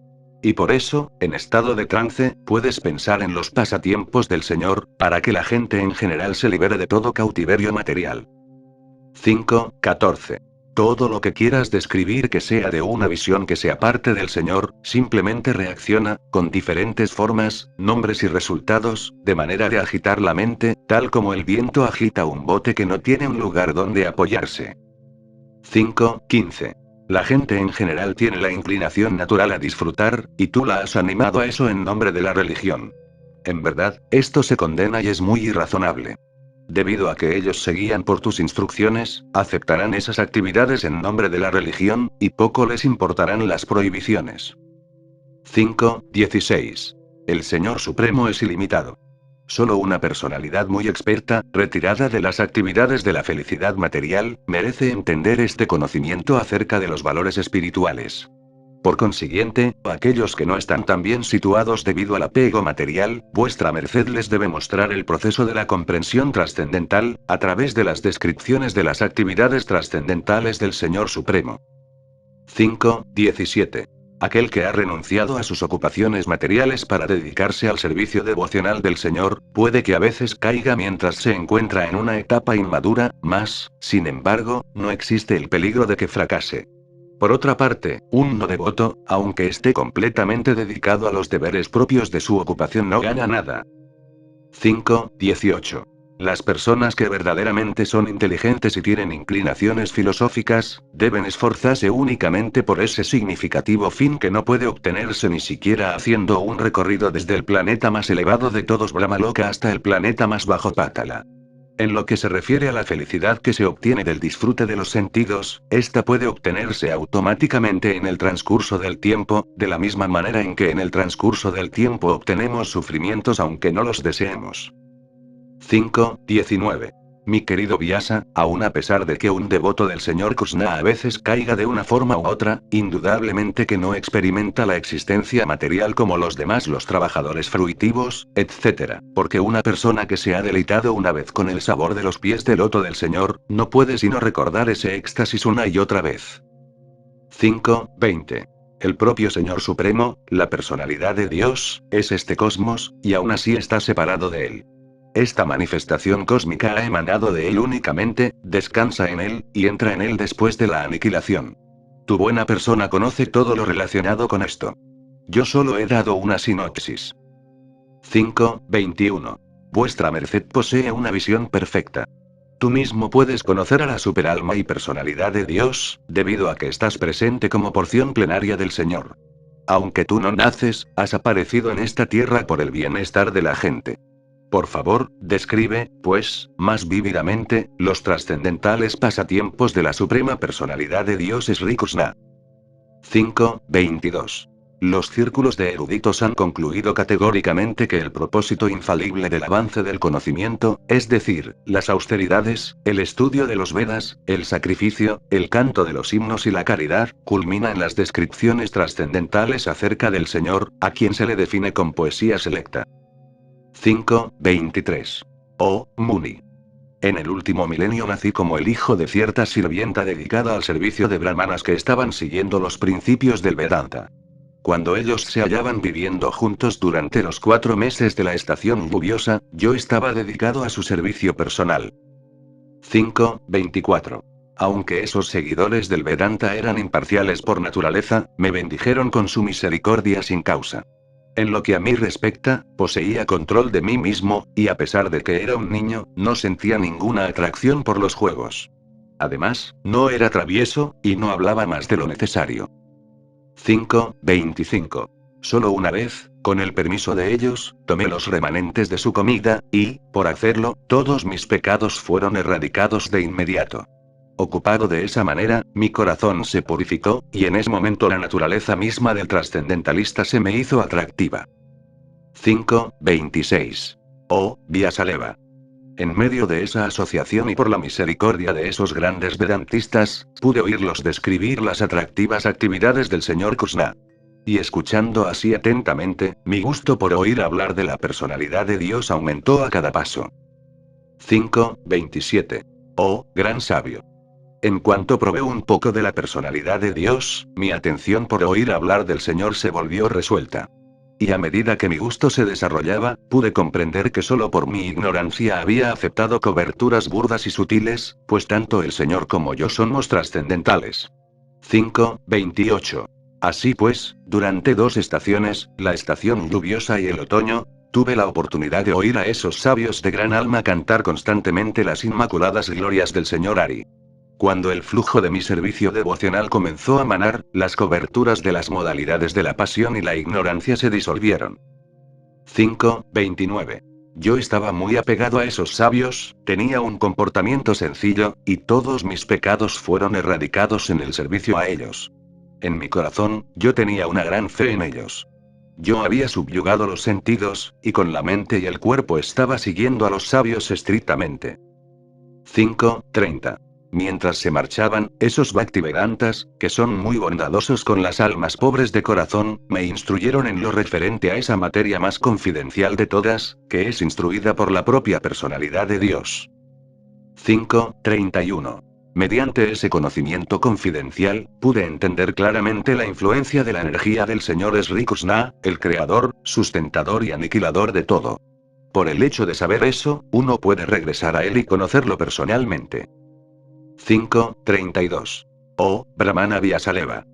Y por eso, en estado de trance, puedes pensar en los pasatiempos del Señor, para que la gente en general se libere de todo cautiverio material. 5:14. Todo lo que quieras describir que sea de una visión que se aparte del Señor, simplemente reacciona, con diferentes formas, nombres y resultados, de manera de agitar la mente, tal como el viento agita un bote que no tiene un lugar donde apoyarse. 5:15. La gente en general tiene la inclinación natural a disfrutar, y tú la has animado a eso en nombre de la religión. En verdad, esto se condena y es muy irrazonable. Debido a que ellos seguían por tus instrucciones, aceptarán esas actividades en nombre de la religión, y poco les importarán las prohibiciones. 5:16. El Señor Supremo es ilimitado. Solo una personalidad muy experta, retirada de las actividades de la felicidad material, merece entender este conocimiento acerca de los valores espirituales. Por consiguiente, aquellos que no están tan bien situados debido al apego material, vuestra merced les debe mostrar el proceso de la comprensión trascendental, a través de las descripciones de las actividades trascendentales del Señor Supremo. 5:17. Aquel que ha renunciado a sus ocupaciones materiales para dedicarse al servicio devocional del Señor, puede que a veces caiga mientras se encuentra en una etapa inmadura, mas, sin embargo, no existe el peligro de que fracase. Por otra parte, un no devoto, aunque esté completamente dedicado a los deberes propios de su ocupación, no gana nada. 5:18. Las personas que verdaderamente son inteligentes y tienen inclinaciones filosóficas, deben esforzarse únicamente por ese significativo fin que no puede obtenerse ni siquiera haciendo un recorrido desde el planeta más elevado de todos Brahmaloka hasta el planeta más bajo Pátala. En lo que se refiere a la felicidad que se obtiene del disfrute de los sentidos, esta puede obtenerse automáticamente en el transcurso del tiempo, de la misma manera en que en el transcurso del tiempo obtenemos sufrimientos aunque no los deseemos. 5:19. Mi querido Vyasa, aun a pesar de que un devoto del Señor Krishna a veces caiga de una forma u otra, indudablemente que no experimenta la existencia material como los demás, los trabajadores fruitivos, etc., porque una persona que se ha deleitado una vez con el sabor de los pies del loto del Señor, no puede sino recordar ese éxtasis una y otra vez. 5:20. El propio Señor Supremo, la personalidad de Dios, es este cosmos, y aún así está separado de él. Esta manifestación cósmica ha emanado de él únicamente, descansa en él, y entra en él después de la aniquilación. Tu buena persona conoce todo lo relacionado con esto. Yo solo he dado una sinopsis. 5:21. Vuestra merced posee una visión perfecta. Tú mismo puedes conocer a la superalma y personalidad de Dios, debido a que estás presente como porción plenaria del Señor. Aunque tú no naces, has aparecido en esta tierra por el bienestar de la gente. Por favor, describe, pues, más vívidamente, los trascendentales pasatiempos de la suprema personalidad de Dios Sri Krishna. 5:22. Los círculos de eruditos han concluido categóricamente que el propósito infalible del avance del conocimiento, es decir, las austeridades, el estudio de los Vedas, el sacrificio, el canto de los himnos y la caridad, culmina en las descripciones trascendentales acerca del Señor, a quien se le define con poesía selecta. 5:23. Oh, Muni. En el último milenio nací como el hijo de cierta sirvienta dedicada al servicio de brahmanas que estaban siguiendo los principios del Vedanta. Cuando ellos se hallaban viviendo juntos durante los 4 meses de la estación lluviosa, yo estaba dedicado a su servicio personal. 5:24. Aunque esos seguidores del Vedanta eran imparciales por naturaleza, me bendijeron con su misericordia sin causa. En lo que a mí respecta, poseía control de mí mismo, y a pesar de que era un niño, no sentía ninguna atracción por los juegos. Además, no era travieso, y no hablaba más de lo necesario. 5:25. Solo una vez, con el permiso de ellos, tomé los remanentes de su comida, y, por hacerlo, todos mis pecados fueron erradicados de inmediato. Ocupado de esa manera, mi corazón se purificó, y en ese momento la naturaleza misma del trascendentalista se me hizo atractiva. 5:26. Oh, Vyasaleva. En medio de esa asociación y por la misericordia de esos grandes vedantistas, pude oírlos describir las atractivas actividades del Señor Krishna. Y escuchando así atentamente, mi gusto por oír hablar de la personalidad de Dios aumentó a cada paso. 5:27. Oh, gran sabio. En cuanto probé un poco de la personalidad de Dios, mi atención por oír hablar del Señor se volvió resuelta. Y a medida que mi gusto se desarrollaba, pude comprender que solo por mi ignorancia había aceptado coberturas burdas y sutiles, pues tanto el Señor como yo somos trascendentales. 5:28. Así pues, durante 2 estaciones, la estación lluviosa y el otoño, tuve la oportunidad de oír a esos sabios de gran alma cantar constantemente las inmaculadas glorias del Señor Ari. Cuando el flujo de mi servicio devocional comenzó a manar, las coberturas de las modalidades de la pasión y la ignorancia se disolvieron. 5:29. Yo estaba muy apegado a esos sabios, tenía un comportamiento sencillo, y todos mis pecados fueron erradicados en el servicio a ellos. En mi corazón, yo tenía una gran fe en ellos. Yo había subyugado los sentidos, y con la mente y el cuerpo estaba siguiendo a los sabios estrictamente. 5:30. Mientras se marchaban, esos Bhaktivedantas, que son muy bondadosos con las almas pobres de corazón, me instruyeron en lo referente a esa materia más confidencial de todas, que es instruida por la propia personalidad de Dios. 5:31. Mediante ese conocimiento confidencial, pude entender claramente la influencia de la energía del Señor Sri Krishna, el creador, sustentador y aniquilador de todo. Por el hecho de saber eso, uno puede regresar a él y conocerlo personalmente. 5:32. Oh, Brahmana Vyasadeva.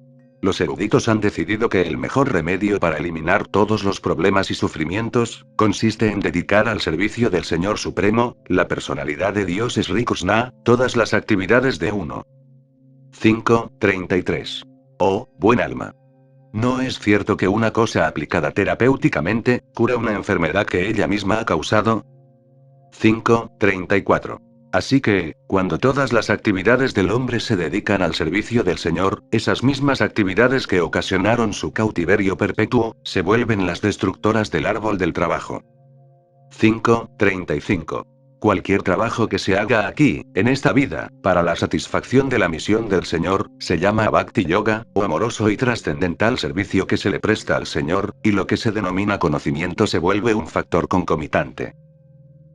Los eruditos han decidido que el mejor remedio para eliminar todos los problemas y sufrimientos, consiste en dedicar al servicio del Señor Supremo, la personalidad de Dios Sri Krishna, todas las actividades de uno. 5:33. Oh, buen alma. No es cierto que una cosa aplicada terapéuticamente, cura una enfermedad que ella misma ha causado. 5:34. Así que, cuando todas las actividades del hombre se dedican al servicio del Señor, esas mismas actividades que ocasionaron su cautiverio perpetuo, se vuelven las destructoras del árbol del trabajo. 5:35. Cualquier trabajo que se haga aquí, en esta vida, para la satisfacción de la misión del Señor, se llama Bhakti Yoga, o amoroso y trascendental servicio que se le presta al Señor, y lo que se denomina conocimiento se vuelve un factor concomitante.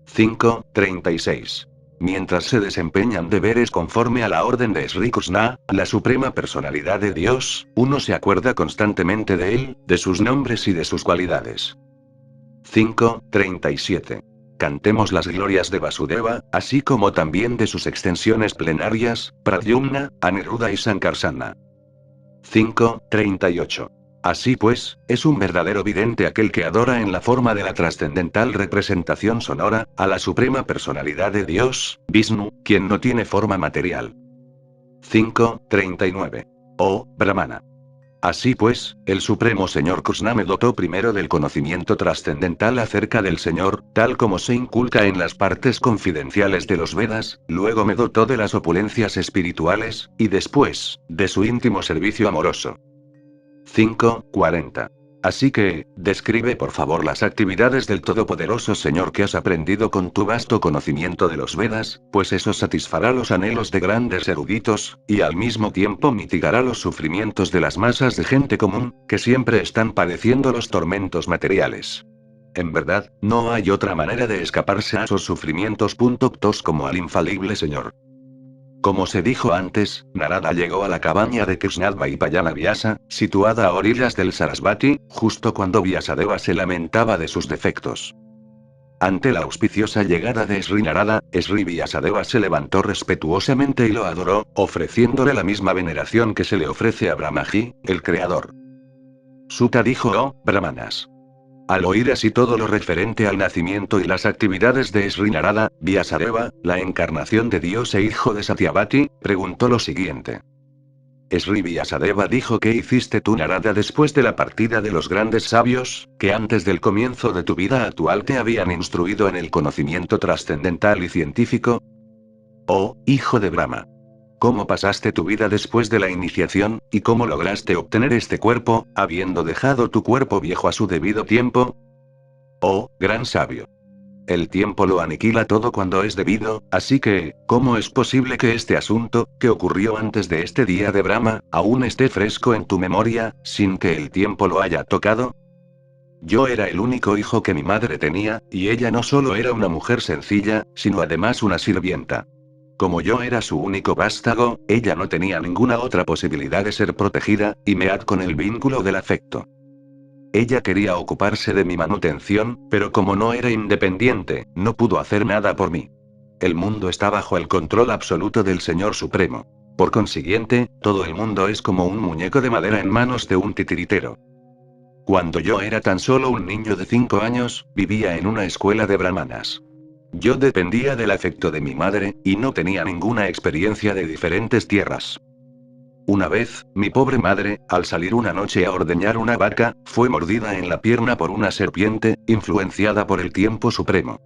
5:36. Mientras se desempeñan deberes conforme a la orden de Sri Krishna, la suprema personalidad de Dios, uno se acuerda constantemente de él, de sus nombres y de sus cualidades. 5:37. Cantemos las glorias de Vasudeva, así como también de sus extensiones plenarias, Pradyumna, Aniruddha y Sankarsana. 5:38. Así pues, es un verdadero vidente aquel que adora en la forma de la trascendental representación sonora, a la suprema personalidad de Dios, Vishnu, quien no tiene forma material. 5:39. Oh, Brahmana. Así pues, el Supremo Señor Krishna me dotó primero del conocimiento trascendental acerca del Señor, tal como se inculca en las partes confidenciales de los Vedas, luego me dotó de las opulencias espirituales, y después, de su íntimo servicio amoroso. 5:40. Así que, describe por favor las actividades del Todopoderoso Señor que has aprendido con tu vasto conocimiento de los Vedas, pues eso satisfará los anhelos de grandes eruditos, y al mismo tiempo mitigará los sufrimientos de las masas de gente común, que siempre están padeciendo los tormentos materiales. En verdad, no hay otra manera de escaparse a esos sufrimientos. Tos como al infalible Señor. Como se dijo antes, Narada llegó a la cabaña de Krishnadvaipayana Vyasa, situada a orillas del Sarasvati, justo cuando Vyasadeva se lamentaba de sus defectos. Ante la auspiciosa llegada de Sri Narada, Sri Vyasadeva se levantó respetuosamente y lo adoró, ofreciéndole la misma veneración que se le ofrece a Brahmaji, el creador. Sutta dijo: oh, brahmanas. Al oír así todo lo referente al nacimiento y las actividades de Sri Narada, Vyasadeva, la encarnación de Dios e hijo de Satyavati, preguntó lo siguiente. Sri Vyasadeva dijo: ¿qué hiciste tú, Narada, después de la partida de los grandes sabios, que antes del comienzo de tu vida actual te habían instruido en el conocimiento trascendental y científico? Oh, hijo de Brahma. ¿Cómo pasaste tu vida después de la iniciación, y cómo lograste obtener este cuerpo, habiendo dejado tu cuerpo viejo a su debido tiempo? Oh, gran sabio. El tiempo lo aniquila todo cuando es debido, así que, ¿cómo es posible que este asunto, que ocurrió antes de este día de Brahma, aún esté fresco en tu memoria, sin que el tiempo lo haya tocado? Yo era el único hijo que mi madre tenía, y ella no solo era una mujer sencilla, sino además una sirvienta. Como yo era su único vástago, ella no tenía ninguna otra posibilidad de ser protegida, y me at con el vínculo del afecto. Ella quería ocuparse de mi manutención, pero como no era independiente, no pudo hacer nada por mí. El mundo está bajo el control absoluto del Señor Supremo. Por consiguiente, todo el mundo es como un muñeco de madera en manos de un titiritero. Cuando yo era tan solo un niño de 5 años, vivía en una escuela de brahmanas. Yo dependía del afecto de mi madre, y no tenía ninguna experiencia de diferentes tierras. Una vez, mi pobre madre, al salir una noche a ordeñar una vaca, fue mordida en la pierna por una serpiente, influenciada por el tiempo supremo.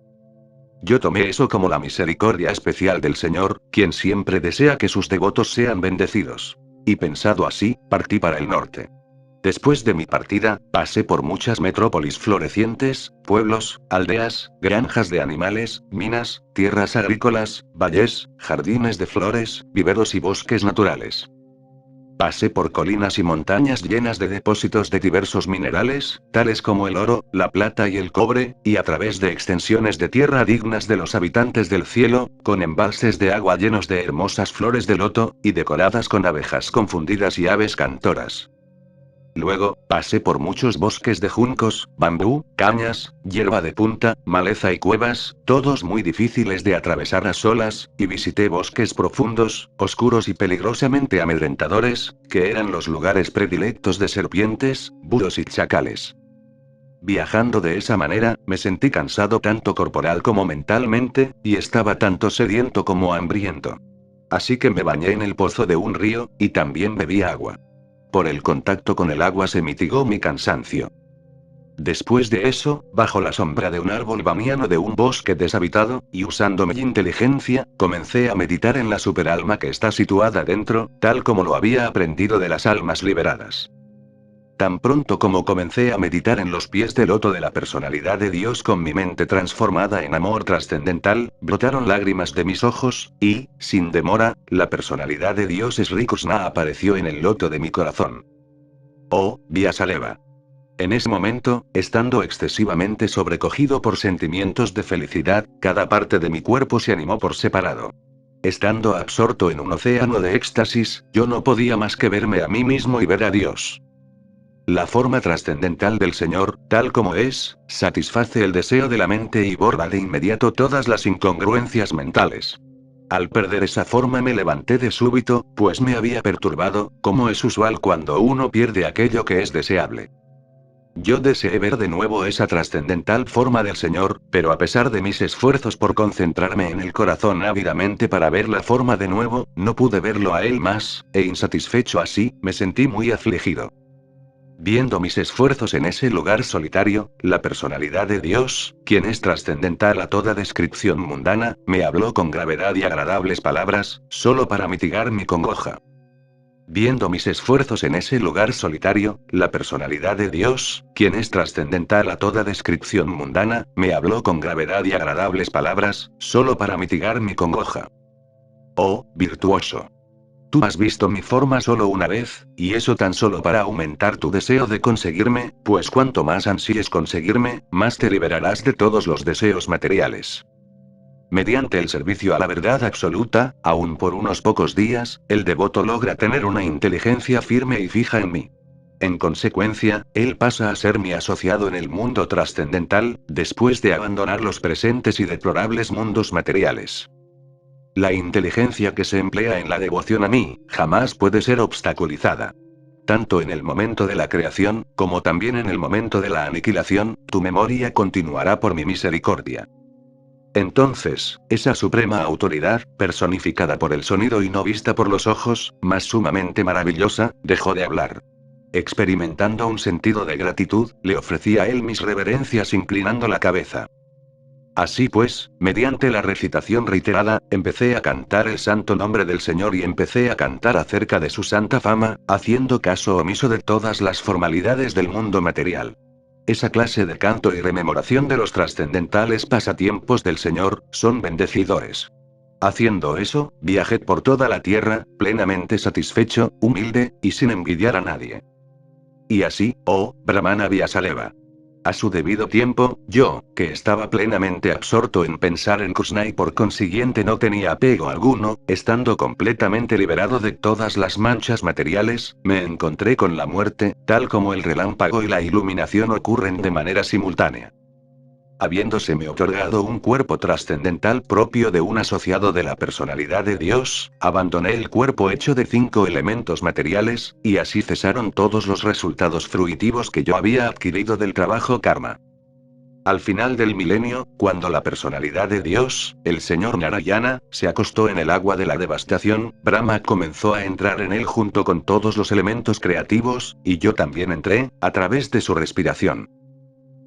Yo tomé eso como la misericordia especial del Señor, quien siempre desea que sus devotos sean bendecidos. Y pensado así, partí para el norte. Después de mi partida, pasé por muchas metrópolis florecientes, pueblos, aldeas, granjas de animales, minas, tierras agrícolas, valles, jardines de flores, viveros y bosques naturales. Pasé por colinas y montañas llenas de depósitos de diversos minerales, tales como el oro, la plata y el cobre, y a través de extensiones de tierra dignas de los habitantes del cielo, con embalses de agua llenos de hermosas flores de loto, y decoradas con abejas confundidas y aves cantoras. Luego, pasé por muchos bosques de juncos, bambú, cañas, hierba de punta, maleza y cuevas, todos muy difíciles de atravesar a solas, y visité bosques profundos, oscuros y peligrosamente amedrentadores, que eran los lugares predilectos de serpientes, búhos y chacales. Viajando de esa manera, me sentí cansado tanto corporal como mentalmente, y estaba tanto sediento como hambriento. Así que me bañé en el pozo de un río, y también bebí agua. Por el contacto con el agua se mitigó mi cansancio. Después de eso, bajo la sombra de un árbol bamiano de un bosque deshabitado, y usando mi inteligencia, comencé a meditar en la superalma que está situada dentro, tal como lo había aprendido de las almas liberadas. Tan pronto como comencé a meditar en los pies del loto de la personalidad de Dios con mi mente transformada en amor trascendental, brotaron lágrimas de mis ojos, y, sin demora, la personalidad de Dios Sri Krishna apareció en el loto de mi corazón. Oh, Vyasaleva. En ese momento, estando excesivamente sobrecogido por sentimientos de felicidad, cada parte de mi cuerpo se animó por separado. Estando absorto en un océano de éxtasis, yo no podía más que verme a mí mismo y ver a Dios. La forma trascendental del Señor, tal como es, satisface el deseo de la mente y borra de inmediato todas las incongruencias mentales. Al perder esa forma me levanté de súbito, pues me había perturbado, como es usual cuando uno pierde aquello que es deseable. Yo deseé ver de nuevo esa trascendental forma del Señor, pero a pesar de mis esfuerzos por concentrarme en el corazón ávidamente para ver la forma de nuevo, no pude verlo a Él más, e insatisfecho así, me sentí muy afligido. Viendo mis esfuerzos en ese lugar solitario, la personalidad de Dios, quien es trascendental a toda descripción mundana, me habló con gravedad y agradables palabras, solo para mitigar mi congoja. Viendo mis esfuerzos en ese lugar solitario, la personalidad de Dios, quien es trascendental a toda descripción mundana, me habló con gravedad y agradables palabras, solo para mitigar mi congoja. Oh, virtuoso. Tú has visto mi forma solo una vez, y eso tan solo para aumentar tu deseo de conseguirme, pues cuanto más ansíes conseguirme, más te liberarás de todos los deseos materiales. Mediante el servicio a la verdad absoluta, aun por unos pocos días, el devoto logra tener una inteligencia firme y fija en mí. En consecuencia, él pasa a ser mi asociado en el mundo trascendental, después de abandonar los presentes y deplorables mundos materiales. La inteligencia que se emplea en la devoción a mí, jamás puede ser obstaculizada. Tanto en el momento de la creación, como también en el momento de la aniquilación, tu memoria continuará por mi misericordia. Entonces, esa suprema autoridad, personificada por el sonido y no vista por los ojos, más sumamente maravillosa, dejó de hablar. Experimentando un sentido de gratitud, le ofrecí a él mis reverencias inclinando la cabeza. Así pues, mediante la recitación reiterada, empecé a cantar el santo nombre del Señor y empecé a cantar acerca de su santa fama, haciendo caso omiso de todas las formalidades del mundo material. Esa clase de canto y rememoración de los trascendentales pasatiempos del Señor, son bendecedores. Haciendo eso, viajé por toda la tierra, plenamente satisfecho, humilde, y sin envidiar a nadie. Y así, oh, Brahmana Vyasaleva. A su debido tiempo, yo, que estaba plenamente absorto en pensar en Krishna y por consiguiente no tenía apego alguno, estando completamente liberado de todas las manchas materiales, me encontré con la muerte, tal como el relámpago y la iluminación ocurren de manera simultánea. Habiéndoseme otorgado un cuerpo trascendental propio de un asociado de la personalidad de Dios, abandoné el cuerpo hecho de 5 elementos materiales, y así cesaron todos los resultados fruitivos que yo había adquirido del trabajo karma. Al final del milenio, cuando la personalidad de Dios, el señor Narayana, se acostó en el agua de la devastación, Brahma comenzó a entrar en él junto con todos los elementos creativos, y yo también entré, a través de su respiración.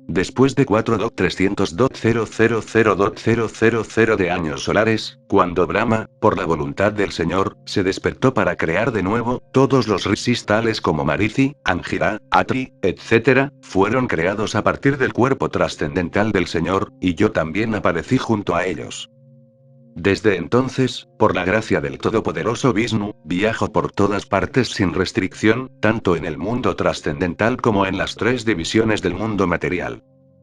Después de 4.300.000.000 de años solares, cuando Brahma, por la voluntad del Señor, se despertó para crear de nuevo, todos los rishis tales como Marici, Angira, Atri, etc., fueron creados a partir del cuerpo trascendental del Señor, y yo también aparecí junto a ellos. Desde entonces, por la gracia del Todopoderoso Vishnu, viajo por todas partes sin restricción, tanto en el mundo trascendental como en las 3 divisiones del mundo material.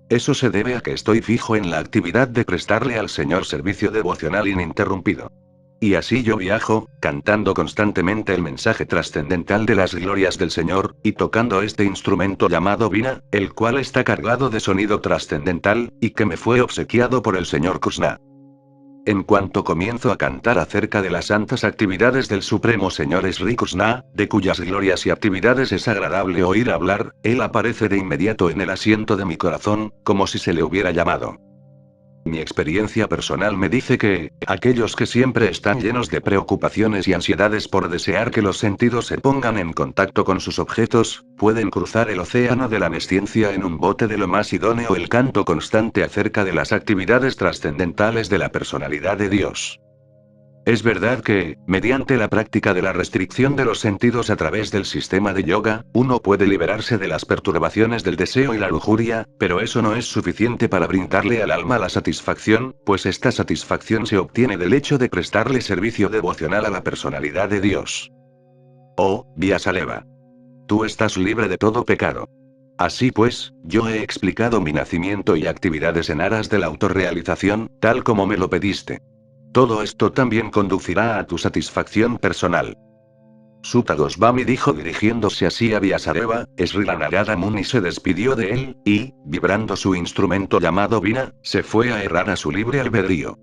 Eso se debe a que estoy fijo en la actividad de prestarle al Señor servicio devocional ininterrumpido. Y así yo viajo, cantando constantemente el mensaje trascendental de las glorias del Señor, y tocando este instrumento llamado Vina, el cual está cargado de sonido trascendental, y que me fue obsequiado por el Señor Krishna. En cuanto comienzo a cantar acerca de las santas actividades del Supremo Señor Sri Krishna, de cuyas glorias y actividades es agradable oír hablar, Él aparece de inmediato en el asiento de mi corazón, como si se le hubiera llamado. Mi experiencia personal me dice que, aquellos que siempre están llenos de preocupaciones y ansiedades por desear que los sentidos se pongan en contacto con sus objetos, pueden cruzar el océano de la nesciencia en un bote de lo más idóneo el canto constante acerca de las actividades trascendentales de la personalidad de Dios. Es verdad que, mediante la práctica de la restricción de los sentidos a través del sistema de yoga, uno puede liberarse de las perturbaciones del deseo y la lujuria, pero eso no es suficiente para brindarle al alma la satisfacción, pues esta satisfacción se obtiene del hecho de prestarle servicio devocional a la personalidad de Dios. Oh, Vyasadeva. Tú estás libre de todo pecado. Así pues, yo he explicado mi nacimiento y actividades en aras de la autorrealización, tal como me lo pediste. Todo esto también conducirá a tu satisfacción personal. Sutta Goswami dijo dirigiéndose así a Vyasadeva, Srila Narada Muni se despidió de él, y, vibrando su instrumento llamado Vina, se fue a errar a su libre albedrío.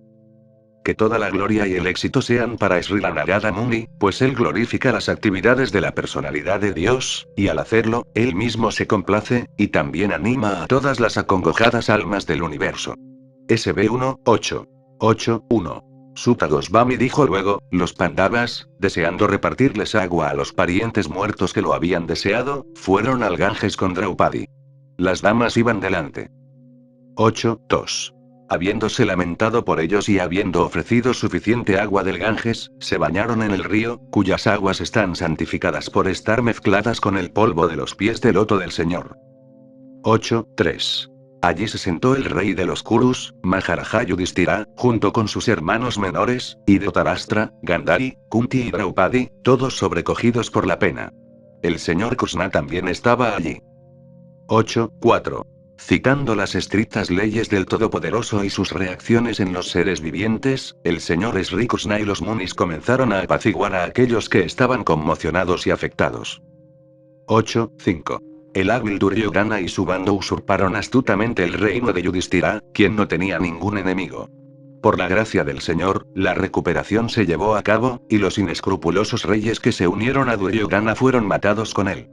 Que toda la gloria y el éxito sean para Srila Narada Muni, pues él glorifica las actividades de la personalidad de Dios, y al hacerlo, él mismo se complace, y también anima a todas las acongojadas almas del universo. SB 1, 8. 8.1. Sutta Goswami dijo luego, los Pandavas, deseando repartirles agua a los parientes muertos que lo habían deseado, fueron al Ganges con Draupadi. Las damas iban delante. 8.2. Habiéndose lamentado por ellos y habiendo ofrecido suficiente agua del Ganges, se bañaron en el río, cuyas aguas están santificadas por estar mezcladas con el polvo de los pies del loto del Señor. 8.3. Allí se sentó el rey de los Kurus, Maharaja Yudhishthira, junto con sus hermanos menores, y Dhritarashtra, Gandhari, Kunti y Draupadi, todos sobrecogidos por la pena. El señor Krishna también estaba allí. 8.4. Citando las estrictas leyes del Todopoderoso y sus reacciones en los seres vivientes, el señor Sri Krishna y los munis comenzaron a apaciguar a aquellos que estaban conmocionados y afectados. 8.5. El hábil Duryodhana y su bando usurparon astutamente el reino de Yudhishthira, quien no tenía ningún enemigo. Por la gracia del Señor, la recuperación se llevó a cabo, y los inescrupulosos reyes que se unieron a Duryodhana fueron matados con él.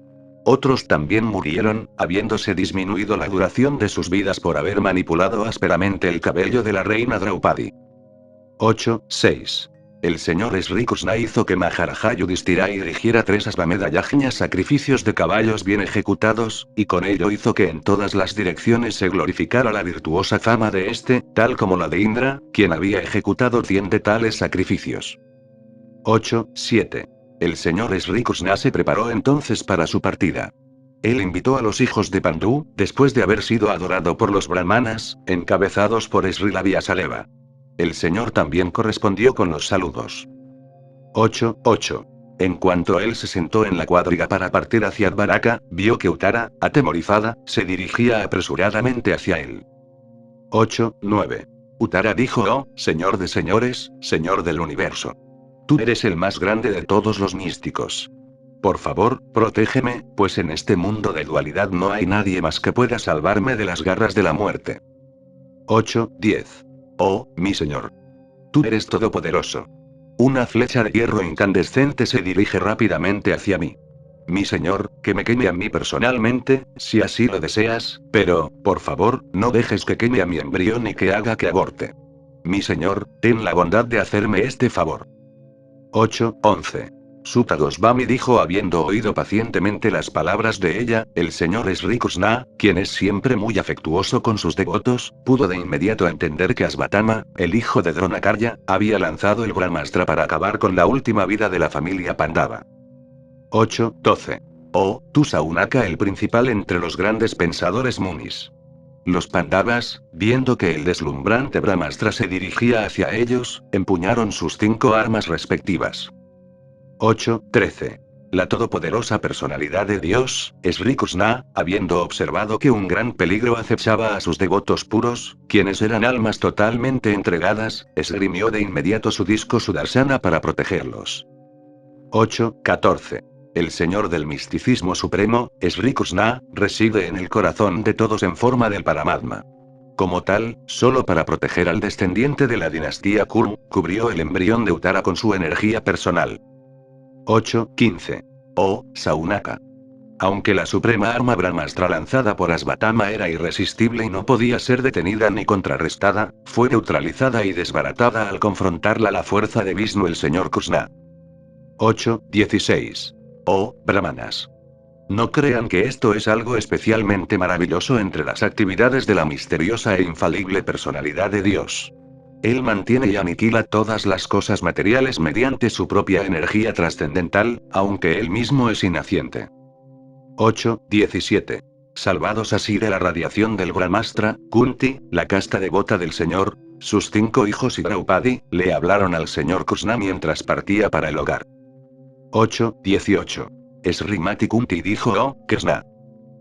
Otros también murieron, habiéndose disminuido la duración de sus vidas por haber manipulado ásperamente el cabello de la reina Draupadi. 8.6. El señor Sri Krishna hizo que Maharaja Yudhishthira erigiera 3 Asvamedha yajñas sacrificios de caballos bien ejecutados, y con ello hizo que en todas las direcciones se glorificara la virtuosa fama de este, tal como la de Indra, quien había ejecutado 100 de tales sacrificios. 8.7. El señor Sri Krishna se preparó entonces para su partida. Él invitó a los hijos de Pandú, después de haber sido adorado por los brahmanas, encabezados por Srila Vyasadeva. El señor también correspondió con los saludos. 8.8. En cuanto él se sentó en la cuadriga para partir hacia Dvaraka, vio que Uttara, atemorizada, se dirigía apresuradamente hacia él. 8-9. Uttara dijo: oh, señor de señores, señor del universo. Tú eres el más grande de todos los místicos. Por favor, protégeme, pues en este mundo de dualidad no hay nadie más que pueda salvarme de las garras de la muerte. 8-10. Oh, mi señor. Tú eres todopoderoso. Una flecha de hierro incandescente se dirige rápidamente hacia mí. Mi señor, que me queme a mí personalmente, si así lo deseas, pero, por favor, no dejes que queme a mi embrión ni que haga que aborte. Mi señor, ten la bondad de hacerme este favor. 8-11. Sutta Goswami dijo habiendo oído pacientemente las palabras de ella, el señor Sri Krishna, quien es siempre muy afectuoso con sus devotos, pudo de inmediato entender que Asvatthama, el hijo de Dronakarya, había lanzado el Brahmastra para acabar con la última vida de la familia Pandava. 8-12. Oh, tú Saunaka, el principal entre los grandes pensadores munis. Los Pandavas, viendo que el deslumbrante Brahmastra se dirigía hacia ellos, empuñaron sus 5 armas respectivas. 8-13. La todopoderosa personalidad de Dios, Sri Krishna, habiendo observado que un gran peligro acechaba a sus devotos puros, quienes eran almas totalmente entregadas, esgrimió de inmediato su disco Sudarsana para protegerlos. 8-14. El Señor del misticismo supremo, Sri Krishna, reside en el corazón de todos en forma del Paramatma. Como tal, solo para proteger al descendiente de la dinastía Kuru, cubrió el embrión de Uttara con su energía personal. 8-15. Oh, Saunaka. Aunque la suprema arma Brahmastra lanzada por Asvatthama era irresistible y no podía ser detenida ni contrarrestada, fue neutralizada y desbaratada al confrontarla la fuerza de Vishnu el Señor Krishna. 8-16. Oh, Brahmanas. No crean que esto es algo especialmente maravilloso entre las actividades de la misteriosa e infalible personalidad de Dios. Él mantiene y aniquila todas las cosas materiales mediante su propia energía trascendental, aunque él mismo es inaciente. 8-17. Salvados así de la radiación del Brahmastra, Kunti, la casta devota del Señor, sus 5 hijos y Draupadi, le hablaron al Señor Krishna mientras partía para el hogar. 8-18. Srimati Kunti dijo: oh, Krishna.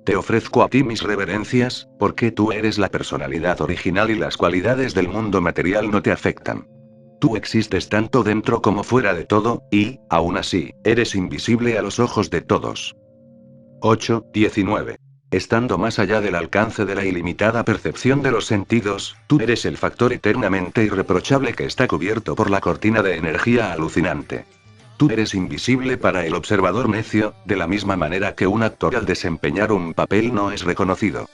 Te ofrezco a ti mis reverencias, porque tú eres la personalidad original y las cualidades del mundo material no te afectan. Tú existes tanto dentro como fuera de todo, y, aún así, eres invisible a los ojos de todos. 8-19. Estando más allá del alcance de la ilimitada percepción de los sentidos, tú eres el factor eternamente irreprochable que está cubierto por la cortina de energía alucinante. Tú eres invisible para el observador necio, de la misma manera que un actor al desempeñar un papel no es reconocido.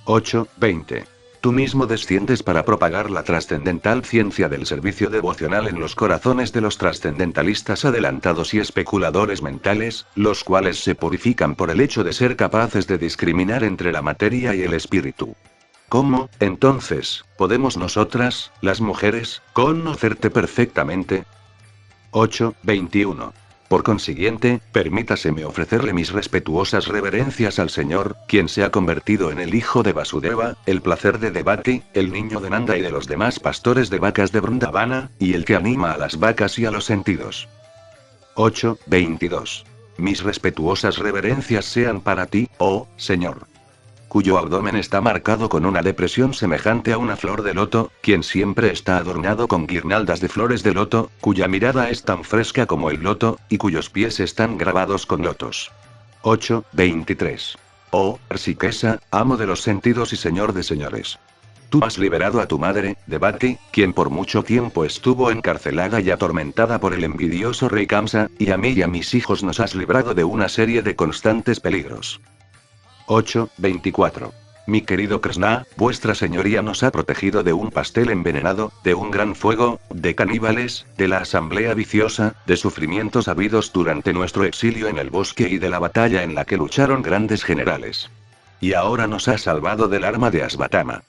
8-20. Tú mismo desciendes para propagar la trascendental ciencia del servicio devocional en los corazones de los trascendentalistas adelantados y especuladores mentales, los cuales se purifican por el hecho de ser capaces de discriminar entre la materia y el espíritu. ¿Cómo, entonces, podemos nosotras, las mujeres, conocerte perfectamente? 8-21. Por consiguiente, permítaseme ofrecerle mis respetuosas reverencias al Señor, quien se ha convertido en el hijo de Vasudeva, el placer de Devaki, el niño de Nanda y de los demás pastores de vacas de Vrindavana, y el que anima a las vacas y a los sentidos. 8-22. Mis respetuosas reverencias sean para ti, oh Señor, cuyo abdomen está marcado con una depresión semejante a una flor de loto, quien siempre está adornado con guirnaldas de flores de loto, cuya mirada es tan fresca como el loto, y cuyos pies están grabados con lotos. 8-23. Oh, Rshikesa, amo de los sentidos y señor de señores. Tú has liberado a tu madre, Devaki, quien por mucho tiempo estuvo encarcelada y atormentada por el envidioso rey Kamsa, y a mí y a mis hijos nos has librado de una serie de constantes peligros. 8-24. Mi querido Krishna, vuestra señoría nos ha protegido de un pastel envenenado, de un gran fuego, de caníbales, de la asamblea viciosa, de sufrimientos habidos durante nuestro exilio en el bosque y de la batalla en la que lucharon grandes generales. Y ahora nos ha salvado del arma de Asvatthama.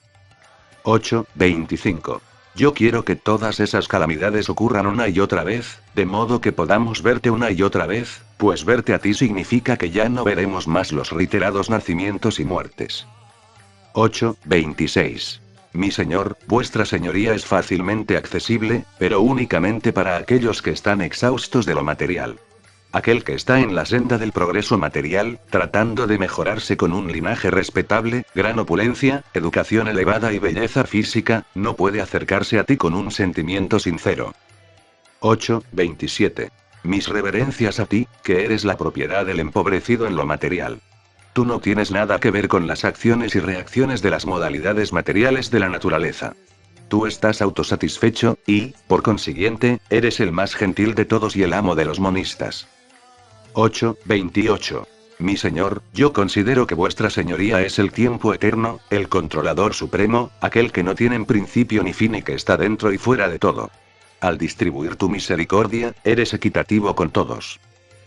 8-25. Yo quiero que todas esas calamidades ocurran una y otra vez, de modo que podamos verte una y otra vez, pues verte a ti significa que ya no veremos más los reiterados nacimientos y muertes. 8-26. Mi señor, vuestra señoría es fácilmente accesible, pero únicamente para aquellos que están exhaustos de lo material. Aquel que está en la senda del progreso material, tratando de mejorarse con un linaje respetable, gran opulencia, educación elevada y belleza física, no puede acercarse a ti con un sentimiento sincero. 8:27. Mis reverencias a ti, que eres la propiedad del empobrecido en lo material. Tú no tienes nada que ver con las acciones y reacciones de las modalidades materiales de la naturaleza. Tú estás autosatisfecho, y, por consiguiente, eres el más gentil de todos y el amo de los monistas. 8:28. Mi señor, yo considero que vuestra señoría es el tiempo eterno, el controlador supremo, aquel que no tiene principio ni fin y que está dentro y fuera de todo. Al distribuir tu misericordia, eres equitativo con todos.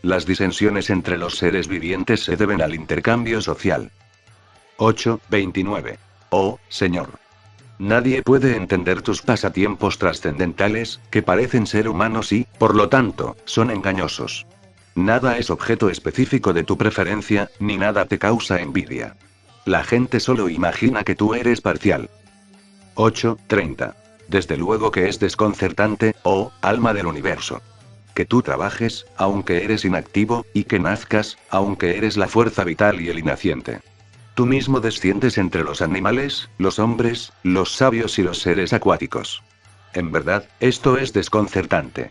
Las disensiones entre los seres vivientes se deben al intercambio social. 8:29. Oh, Señor. Nadie puede entender tus pasatiempos trascendentales, que parecen ser humanos y, por lo tanto, son engañosos. Nada es objeto específico de tu preferencia, ni nada te causa envidia. La gente solo imagina que tú eres parcial. 8:30. Desde luego que es desconcertante, oh, alma del universo. Que tú trabajes, aunque eres inactivo, y que nazcas, aunque eres la fuerza vital y el inaciente. Tú mismo desciendes entre los animales, los hombres, los sabios y los seres acuáticos. En verdad, esto es desconcertante.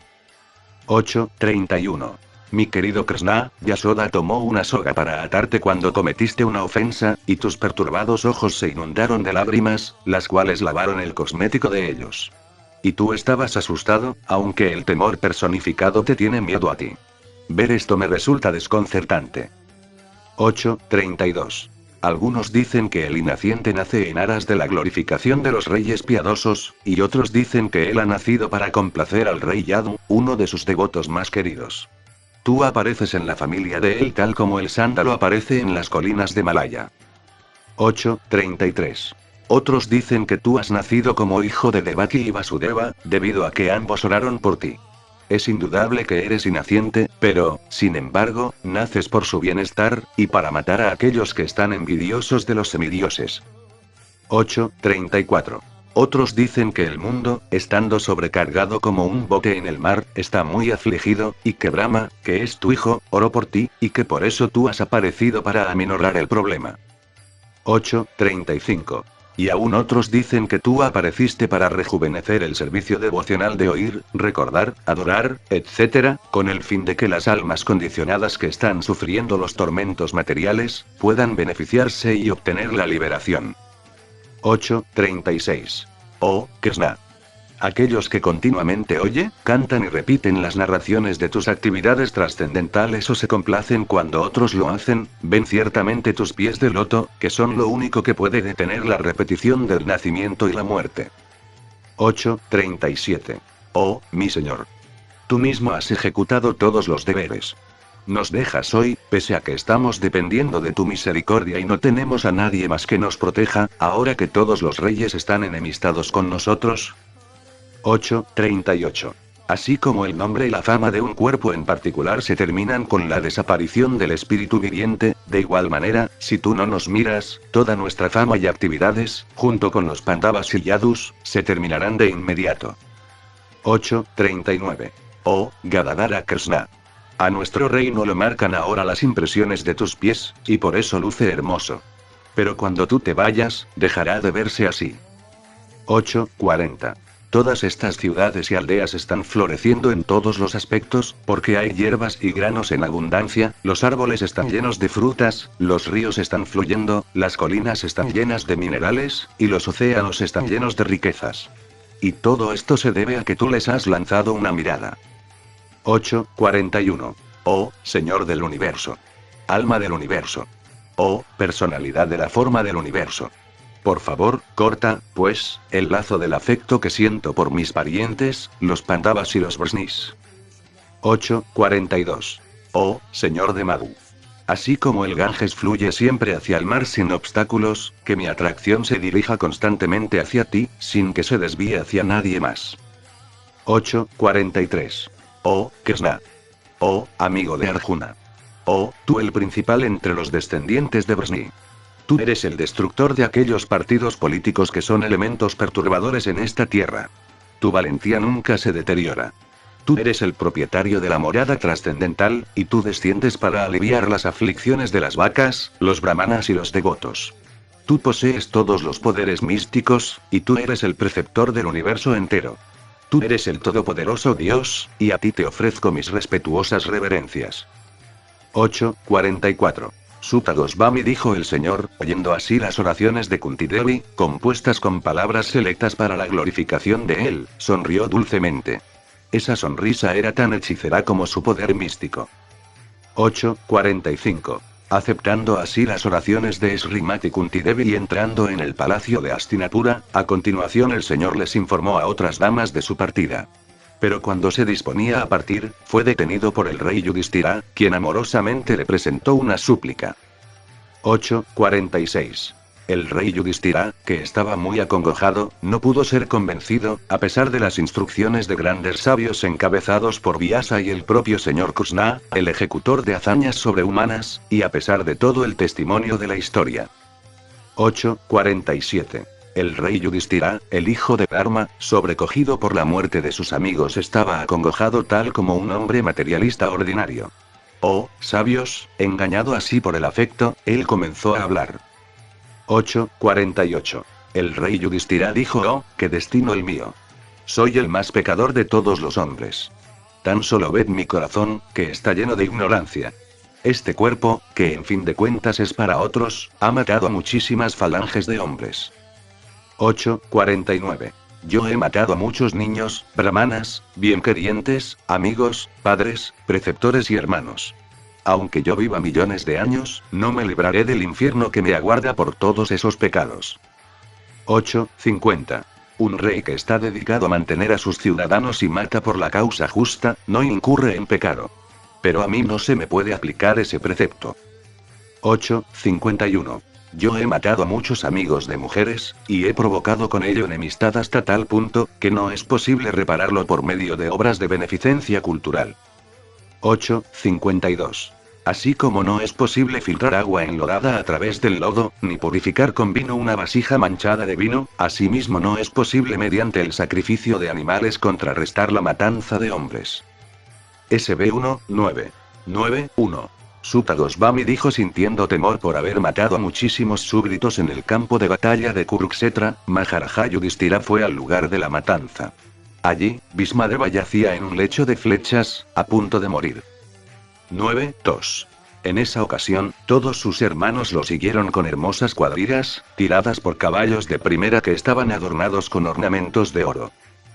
8:31. Mi querido Krishna, Yasoda tomó una soga para atarte cuando cometiste una ofensa, y tus perturbados ojos se inundaron de lágrimas, las cuales lavaron el cosmético de ellos. Y tú estabas asustado, aunque el temor personificado te tiene miedo a ti. Ver esto me resulta desconcertante. 8:32. Algunos dicen que el inaciente nace en aras de la glorificación de los reyes piadosos, y otros dicen que él ha nacido para complacer al rey Yadu, uno de sus devotos más queridos. Tú apareces en la familia de él tal como el sándalo aparece en las colinas de Malaya. 8:33. Otros dicen que tú has nacido como hijo de Devaki y Vasudeva, debido a que ambos oraron por ti. Es indudable que eres inaciente, pero, sin embargo, naces por su bienestar, y para matar a aquellos que están envidiosos de los semidioses. 8:34. Otros dicen que el mundo, estando sobrecargado como un bote en el mar, está muy afligido, y que Brahma, que es tu hijo, oró por ti, y que por eso tú has aparecido para aminorar el problema. 8:35. Y aún otros dicen que tú apareciste para rejuvenecer el servicio devocional de oír, recordar, adorar, etc., con el fin de que las almas condicionadas que están sufriendo los tormentos materiales, puedan beneficiarse y obtener la liberación. 8:36. Oh, Krishna. Aquellos que continuamente cantan y repiten las narraciones de tus actividades trascendentales o se complacen cuando otros lo hacen, ven ciertamente tus pies de loto, que son lo único que puede detener la repetición del nacimiento y la muerte. 8:37. Oh, mi Señor. Tú mismo has ejecutado todos los deberes. Nos dejas hoy, pese a que estamos dependiendo de tu misericordia y no tenemos a nadie más que nos proteja, ahora que todos los reyes están enemistados con nosotros. 8:38. Así como el nombre y la fama de un cuerpo en particular se terminan con la desaparición del espíritu viviente, de igual manera, si tú no nos miras, toda nuestra fama y actividades, junto con los Pandavas y Yadus, se terminarán de inmediato. 8:39. Oh, Gadadhara Krishna. A nuestro reino lo marcan ahora las impresiones de tus pies, y por eso luce hermoso. Pero cuando tú te vayas, dejará de verse así. 8:40. Todas estas ciudades y aldeas están floreciendo en todos los aspectos, porque hay hierbas y granos en abundancia, los árboles están llenos de frutas, los ríos están fluyendo, las colinas están llenas de minerales, y los océanos están llenos de riquezas. Y todo esto se debe a que tú les has lanzado una mirada. 8:41. Oh, Señor del universo. Alma del universo. Oh, personalidad de la forma del universo. Por favor, corta, pues, el lazo del afecto que siento por mis parientes, los Pandavas y los Vrishnis. 8:42. Oh, Señor de Madhu. Así como el Ganges fluye siempre hacia el mar sin obstáculos, que mi atracción se dirija constantemente hacia ti, sin que se desvíe hacia nadie más. 8:43. Oh, Krishna. Oh, amigo de Arjuna. Oh, tú el principal entre los descendientes de Vrishni. Tú eres el destructor de aquellos partidos políticos que son elementos perturbadores en esta tierra. Tu valentía nunca se deteriora. Tú eres el propietario de la morada trascendental, y tú desciendes para aliviar las aflicciones de las vacas, los brahmanas y los devotos. Tú posees todos los poderes místicos, y tú eres el preceptor del universo entero. Tú eres el todopoderoso Dios, y a ti te ofrezco mis respetuosas reverencias. 8:44. Sutta Goswami, dijo el Señor, oyendo así las oraciones de Kunti Devi, compuestas con palabras selectas para la glorificación de él, sonrió dulcemente. Esa sonrisa era tan hechicera como su poder místico. 8:45. Aceptando así las oraciones de Srimati Kunti Devi y entrando en el palacio de Hastinapura, a continuación el Señor les informó a otras damas de su partida. Pero cuando se disponía a partir, fue detenido por el rey Yudhishthira, quien amorosamente le presentó una súplica. 8:46. El rey Yudhishthira, que estaba muy acongojado, no pudo ser convencido, a pesar de las instrucciones de grandes sabios encabezados por Vyasa y el propio señor Krishna, el ejecutor de hazañas sobrehumanas, y a pesar de todo el testimonio de la historia. 8:47. El rey Yudhishthira, el hijo de Dharma, sobrecogido por la muerte de sus amigos, estaba acongojado tal como un hombre materialista ordinario. Oh, sabios, engañado así por el afecto, él comenzó a hablar. 8:48. El rey Yudhishthira dijo: oh, qué destino el mío. Soy el más pecador de todos los hombres. Tan solo ved mi corazón, que está lleno de ignorancia. Este cuerpo, que en fin de cuentas es para otros, ha matado a muchísimas falanges de hombres. 8:49. Yo he matado a muchos niños, brahmanas, bienquerientes, amigos, padres, preceptores y hermanos. Aunque yo viva millones de años, no me libraré del infierno que me aguarda por todos esos pecados. 8:50. Un rey que está dedicado a mantener a sus ciudadanos y mata por la causa justa, no incurre en pecado. Pero a mí no se me puede aplicar ese precepto. 8:51. Yo he matado a muchos amigos de mujeres, y he provocado con ello enemistad hasta tal punto, que no es posible repararlo por medio de obras de beneficencia cultural. 8:52. Así como no es posible filtrar agua enlodada a través del lodo, ni purificar con vino una vasija manchada de vino, asimismo no es posible mediante el sacrificio de animales contrarrestar la matanza de hombres. SB 1:9:9:1. Sutta Goswami dijo sintiendo temor por haber matado a muchísimos súbditos en el campo de batalla de Kuruksetra, Maharaja Yudhishthira fue al lugar de la matanza. Allí, Bhismadeva yacía en un lecho de flechas, a punto de morir. 9:2. En esa ocasión, todos sus hermanos lo siguieron con hermosas cuadrigas, tiradas por caballos de primera que estaban adornados con ornamentos de oro.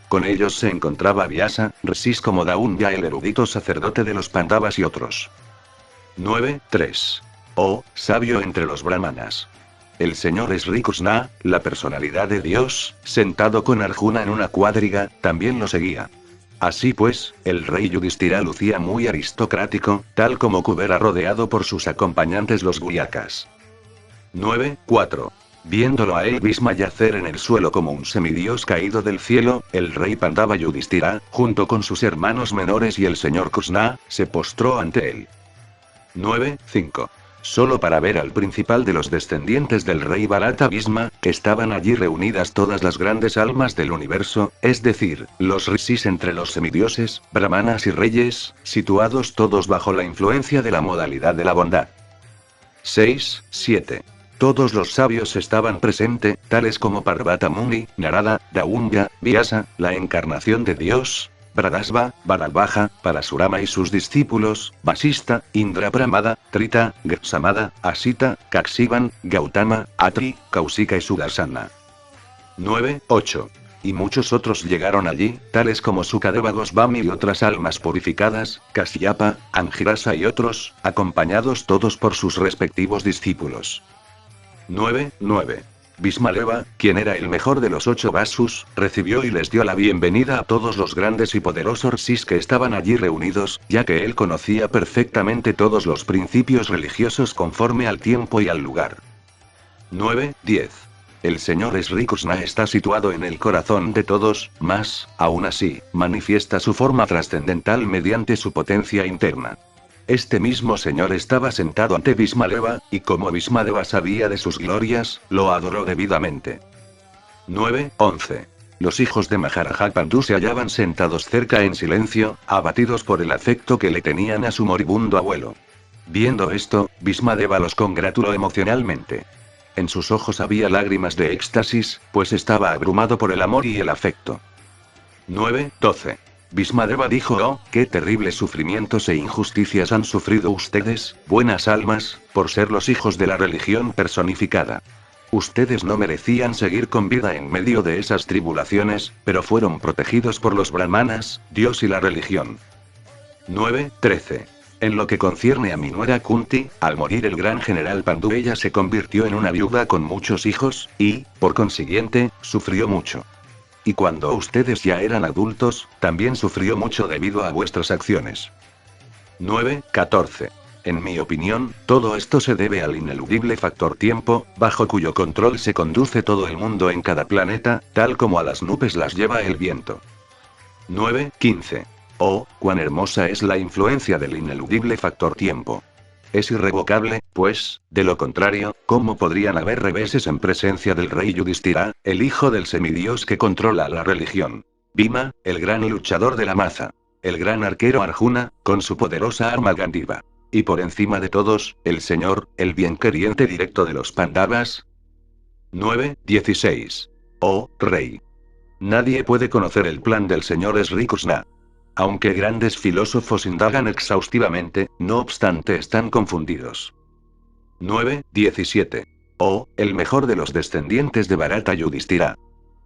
Con ellos se encontraba Vyasa, Rishis como Daunya, el erudito sacerdote de los Pandavas y otros. 9:3. Oh, sabio entre los brahmanas. El señor Sri Krishna, la personalidad de Dios, sentado con Arjuna en una cuadriga, también lo seguía. Así pues, el rey Yudhishthira lucía muy aristocrático, tal como Kubera rodeado por sus acompañantes los Guyakas. 9:4. Viéndolo a él Bhisma yacer en el suelo como un semidios caído del cielo, el rey Pandava Yudhishthira, junto con sus hermanos menores y el señor Krishna, se postró ante él. 9:5. Solo para ver al principal de los descendientes del rey Bharata Bhisma, estaban allí reunidas todas las grandes almas del universo, es decir, los rishis entre los semidioses, brahmanas y reyes, situados todos bajo la influencia de la modalidad de la bondad. 6:7. Todos los sabios estaban presentes, tales como Parvata Muni, Narada, Daunya, Vyasa, la encarnación de Dios, Bradasva, Bharalbaja, Parasurama y sus discípulos, Vasista, Indra Pramada, Trita, Gsamada, Asita, Kaksivan, Gautama, Atri, Kausika y Sudarsana. 9:8. Y muchos otros llegaron allí, tales como Sukadeva Goswami y otras almas purificadas, Kasyapa, Angirasa y otros, acompañados todos por sus respectivos discípulos. 9:9. Bhismadeva, quien era el mejor de los 8 Vasus, recibió y les dio la bienvenida a todos los grandes y poderosos rishis que estaban allí reunidos, ya que él conocía perfectamente todos los principios religiosos conforme al tiempo y al lugar. 9:10. El señor Sri Krishna está situado en el corazón de todos, mas, aún así, manifiesta su forma trascendental mediante su potencia interna. Este mismo señor estaba sentado ante Bhismadeva, y como Bhismadeva sabía de sus glorias, lo adoró debidamente. 9:11. Los hijos de Maharaja Pandu se hallaban sentados cerca en silencio, abatidos por el afecto que le tenían a su moribundo abuelo. Viendo esto, Bhismadeva los congratuló emocionalmente. En sus ojos había lágrimas de éxtasis, pues estaba abrumado por el amor y el afecto. 9:12. Bhismadeva dijo: oh, qué terribles sufrimientos e injusticias han sufrido ustedes, buenas almas, por ser los hijos de la religión personificada. Ustedes no merecían seguir con vida en medio de esas tribulaciones, pero fueron protegidos por los brahmanas, Dios y la religión. 9:13. En lo que concierne a mi nuera Kunti, al morir el gran general Pandu, ella se convirtió en una viuda con muchos hijos, y, por consiguiente, sufrió mucho. Y cuando ustedes ya eran adultos, también sufrió mucho debido a vuestras acciones. 9:14. En mi opinión, todo esto se debe al ineludible factor tiempo, bajo cuyo control se conduce todo el mundo en cada planeta, tal como a las nubes las lleva el viento. 9:15. Oh, cuán hermosa es la influencia del ineludible factor tiempo. Es irrevocable, pues, de lo contrario, ¿cómo podrían haber reveses en presencia del rey Yudhishthira, el hijo del semidios que controla la religión? Bhima, el gran luchador de la maza. El gran arquero Arjuna, con su poderosa arma Gandiva. Y por encima de todos, el señor, el bienqueriente directo de los Pandavas. 9:16. Oh, rey. Nadie puede conocer el plan del señor Sri Krishna. Aunque grandes filósofos indagan exhaustivamente, no obstante están confundidos. 9:17. Oh, el mejor de los descendientes de Bharata Yudhishthira.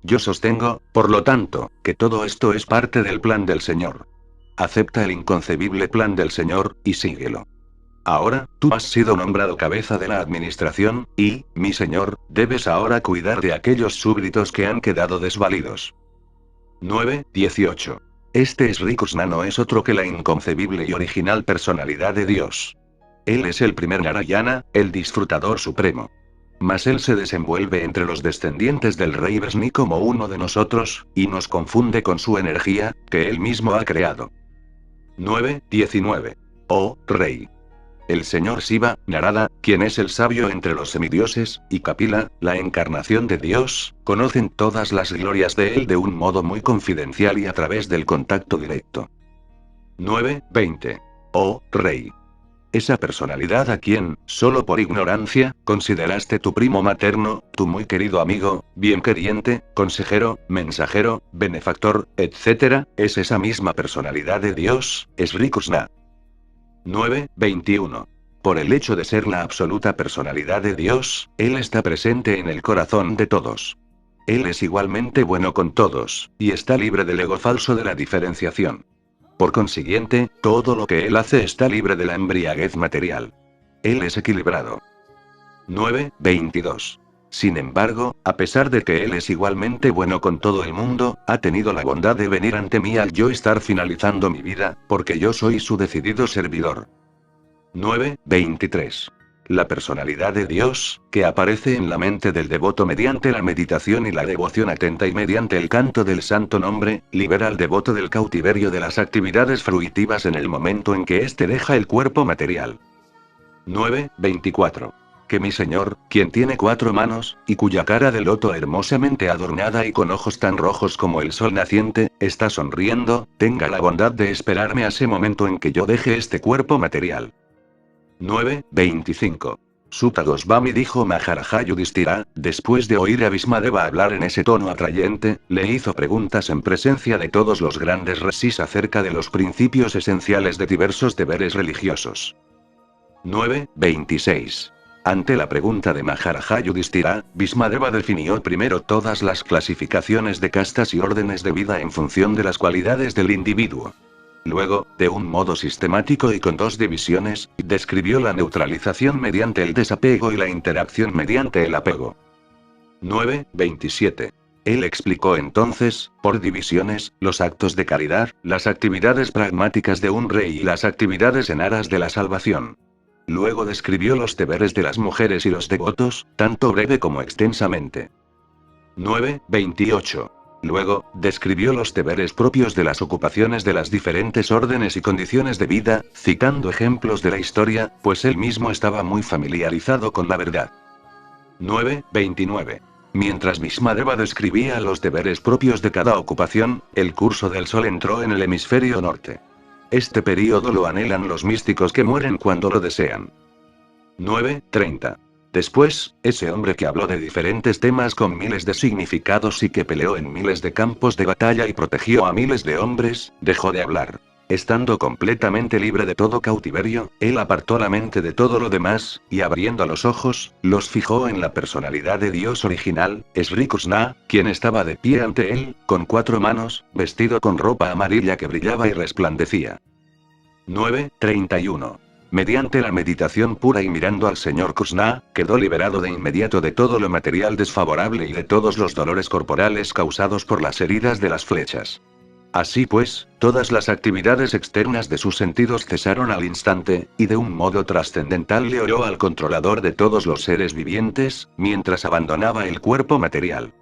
Yo sostengo, por lo tanto, que todo esto es parte del plan del Señor. Acepta el inconcebible plan del Señor, y síguelo. Ahora, tú has sido nombrado cabeza de la administración, y, mi señor, debes ahora cuidar de aquellos súbditos que han quedado desvalidos. 9:18. Este Sri Krishna no es otro que la inconcebible y original personalidad de Dios. Él es el primer Narayana, el disfrutador supremo. Mas él se desenvuelve entre los descendientes del rey Vishnu como uno de nosotros, y nos confunde con su energía, que él mismo ha creado. 9:19. Oh, rey. El señor Shiva, Narada, quien es el sabio entre los semidioses, y Kapila, la encarnación de Dios, conocen todas las glorias de él de un modo muy confidencial y a través del contacto directo. 9:20. Oh, rey. Esa personalidad a quien, solo por ignorancia, consideraste tu primo materno, tu muy querido amigo, bienqueriente, consejero, mensajero, benefactor, etc., es esa misma personalidad de Dios, Sri Krishna. 9:21. Por el hecho de ser la absoluta personalidad de Dios, Él está presente en el corazón de todos. Él es igualmente bueno con todos, y está libre del ego falso de la diferenciación. Por consiguiente, todo lo que Él hace está libre de la embriaguez material. Él es equilibrado. 9:22. Sin embargo, a pesar de que Él es igualmente bueno con todo el mundo, ha tenido la bondad de venir ante mí al yo estar finalizando mi vida, porque yo soy su decidido servidor. 9:23. La personalidad de Dios, que aparece en la mente del devoto mediante la meditación y la devoción atenta y mediante el canto del santo nombre, libera al devoto del cautiverio de las actividades fruitivas en el momento en que éste deja el cuerpo material. 9:24. Que mi Señor, quien tiene 4 manos, y cuya cara de loto hermosamente adornada y con ojos tan rojos como el sol naciente, está sonriendo, tenga la bondad de esperarme a ese momento en que yo deje este cuerpo material. 9:25. Sutta Goswami dijo: Maharaja Yudhishthira, después de oír a Bhismadeva hablar en ese tono atrayente, le hizo preguntas en presencia de todos los grandes rishis acerca de los principios esenciales de diversos deberes religiosos. 9:26. Ante la pregunta de Maharaja Yudhishthira, Bhismadeva definió primero todas las clasificaciones de castas y órdenes de vida en función de las cualidades del individuo. Luego, de un modo sistemático y con 2 divisiones, describió la neutralización mediante el desapego y la interacción mediante el apego. 9:27. Él explicó entonces, por divisiones, los actos de caridad, las actividades pragmáticas de un rey y las actividades en aras de la salvación. Luego describió los deberes de las mujeres y los devotos, tanto breve como extensamente. 9:28. Luego, describió los deberes propios de las ocupaciones de las diferentes órdenes y condiciones de vida, citando ejemplos de la historia, pues él mismo estaba muy familiarizado con la verdad. 9:29. Mientras Bhismadeva describía los deberes propios de cada ocupación, el curso del sol entró en el hemisferio norte. Este período lo anhelan los místicos que mueren cuando lo desean. 9:30. Después, ese hombre que habló de diferentes temas con miles de significados y que peleó en miles de campos de batalla y protegió a miles de hombres, dejó de hablar. Estando completamente libre de todo cautiverio, él apartó la mente de todo lo demás, y abriendo los ojos, los fijó en la personalidad de Dios original, Sri Krishna, quien estaba de pie ante él, con 4 manos, vestido con ropa amarilla que brillaba y resplandecía. 9:31. Mediante la meditación pura y mirando al Señor Krishna, quedó liberado de inmediato de todo lo material desfavorable y de todos los dolores corporales causados por las heridas de las flechas. Así pues, todas las actividades externas de sus sentidos cesaron al instante, y de un modo trascendental le oró al controlador de todos los seres vivientes, mientras abandonaba el cuerpo material.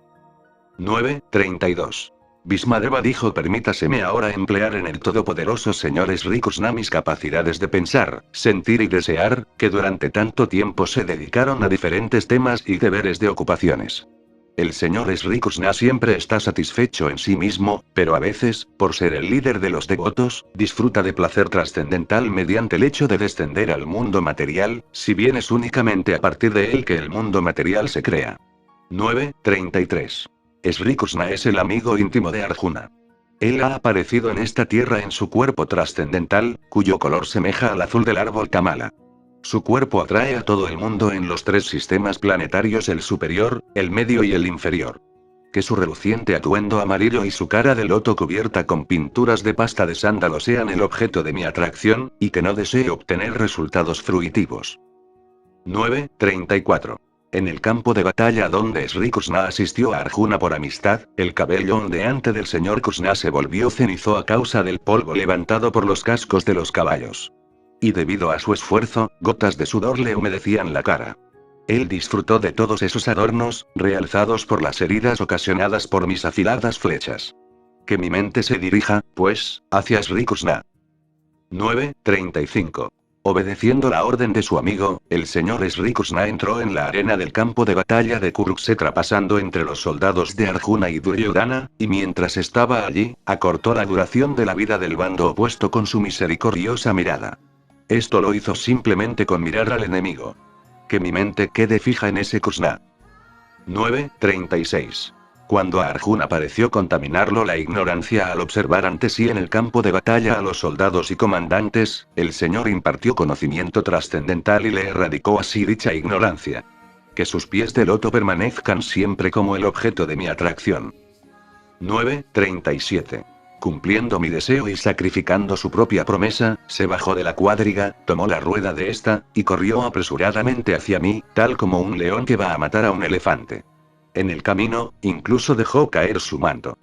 9:32. Bhismadeva dijo: permítaseme ahora emplear en el todopoderoso Señor Sri Krishna mis capacidades de pensar, sentir y desear, que durante tanto tiempo se dedicaron a diferentes temas y deberes de ocupaciones. El Señor Sri Krishna siempre está satisfecho en sí mismo, pero a veces, por ser el líder de los devotos, disfruta de placer trascendental mediante el hecho de descender al mundo material, si bien es únicamente a partir de él que el mundo material se crea. 9:33. Sri Krishna es el amigo íntimo de Arjuna. Él ha aparecido en esta tierra en su cuerpo trascendental, cuyo color semeja al azul del árbol Kamala. Su cuerpo atrae a todo el mundo en los 3 sistemas planetarios, el superior, el medio y el inferior. Que su reluciente atuendo amarillo y su cara de loto cubierta con pinturas de pasta de sándalo sean el objeto de mi atracción, y que no desee obtener resultados fruitivos. 9:34. En el campo de batalla donde Sri Krishna asistió a Arjuna por amistad, el cabello ondeante del señor Krishna se volvió cenizo a causa del polvo levantado por los cascos de los caballos. Y debido a su esfuerzo, gotas de sudor le humedecían la cara. Él disfrutó de todos esos adornos, realzados por las heridas ocasionadas por mis afiladas flechas. Que mi mente se dirija, pues, hacia Sri Krishna. 9:35. Obedeciendo la orden de su amigo, el señor Sri Krishna entró en la arena del campo de batalla de Kurukshetra pasando entre los soldados de Arjuna y Duryodhana, y mientras estaba allí, acortó la duración de la vida del bando opuesto con su misericordiosa mirada. Esto lo hizo simplemente con mirar al enemigo. Que mi mente quede fija en ese Krishna. 9:36. Cuando a Arjuna pareció contaminarlo la ignorancia al observar ante sí en el campo de batalla a los soldados y comandantes, el Señor impartió conocimiento trascendental y le erradicó así dicha ignorancia. Que sus pies de loto permanezcan siempre como el objeto de mi atracción. 9:37. Cumpliendo mi deseo y sacrificando su propia promesa, se bajó de la cuadriga, tomó la rueda de esta, y corrió apresuradamente hacia mí, tal como un león que va a matar a un elefante. En el camino, incluso dejó caer su manto.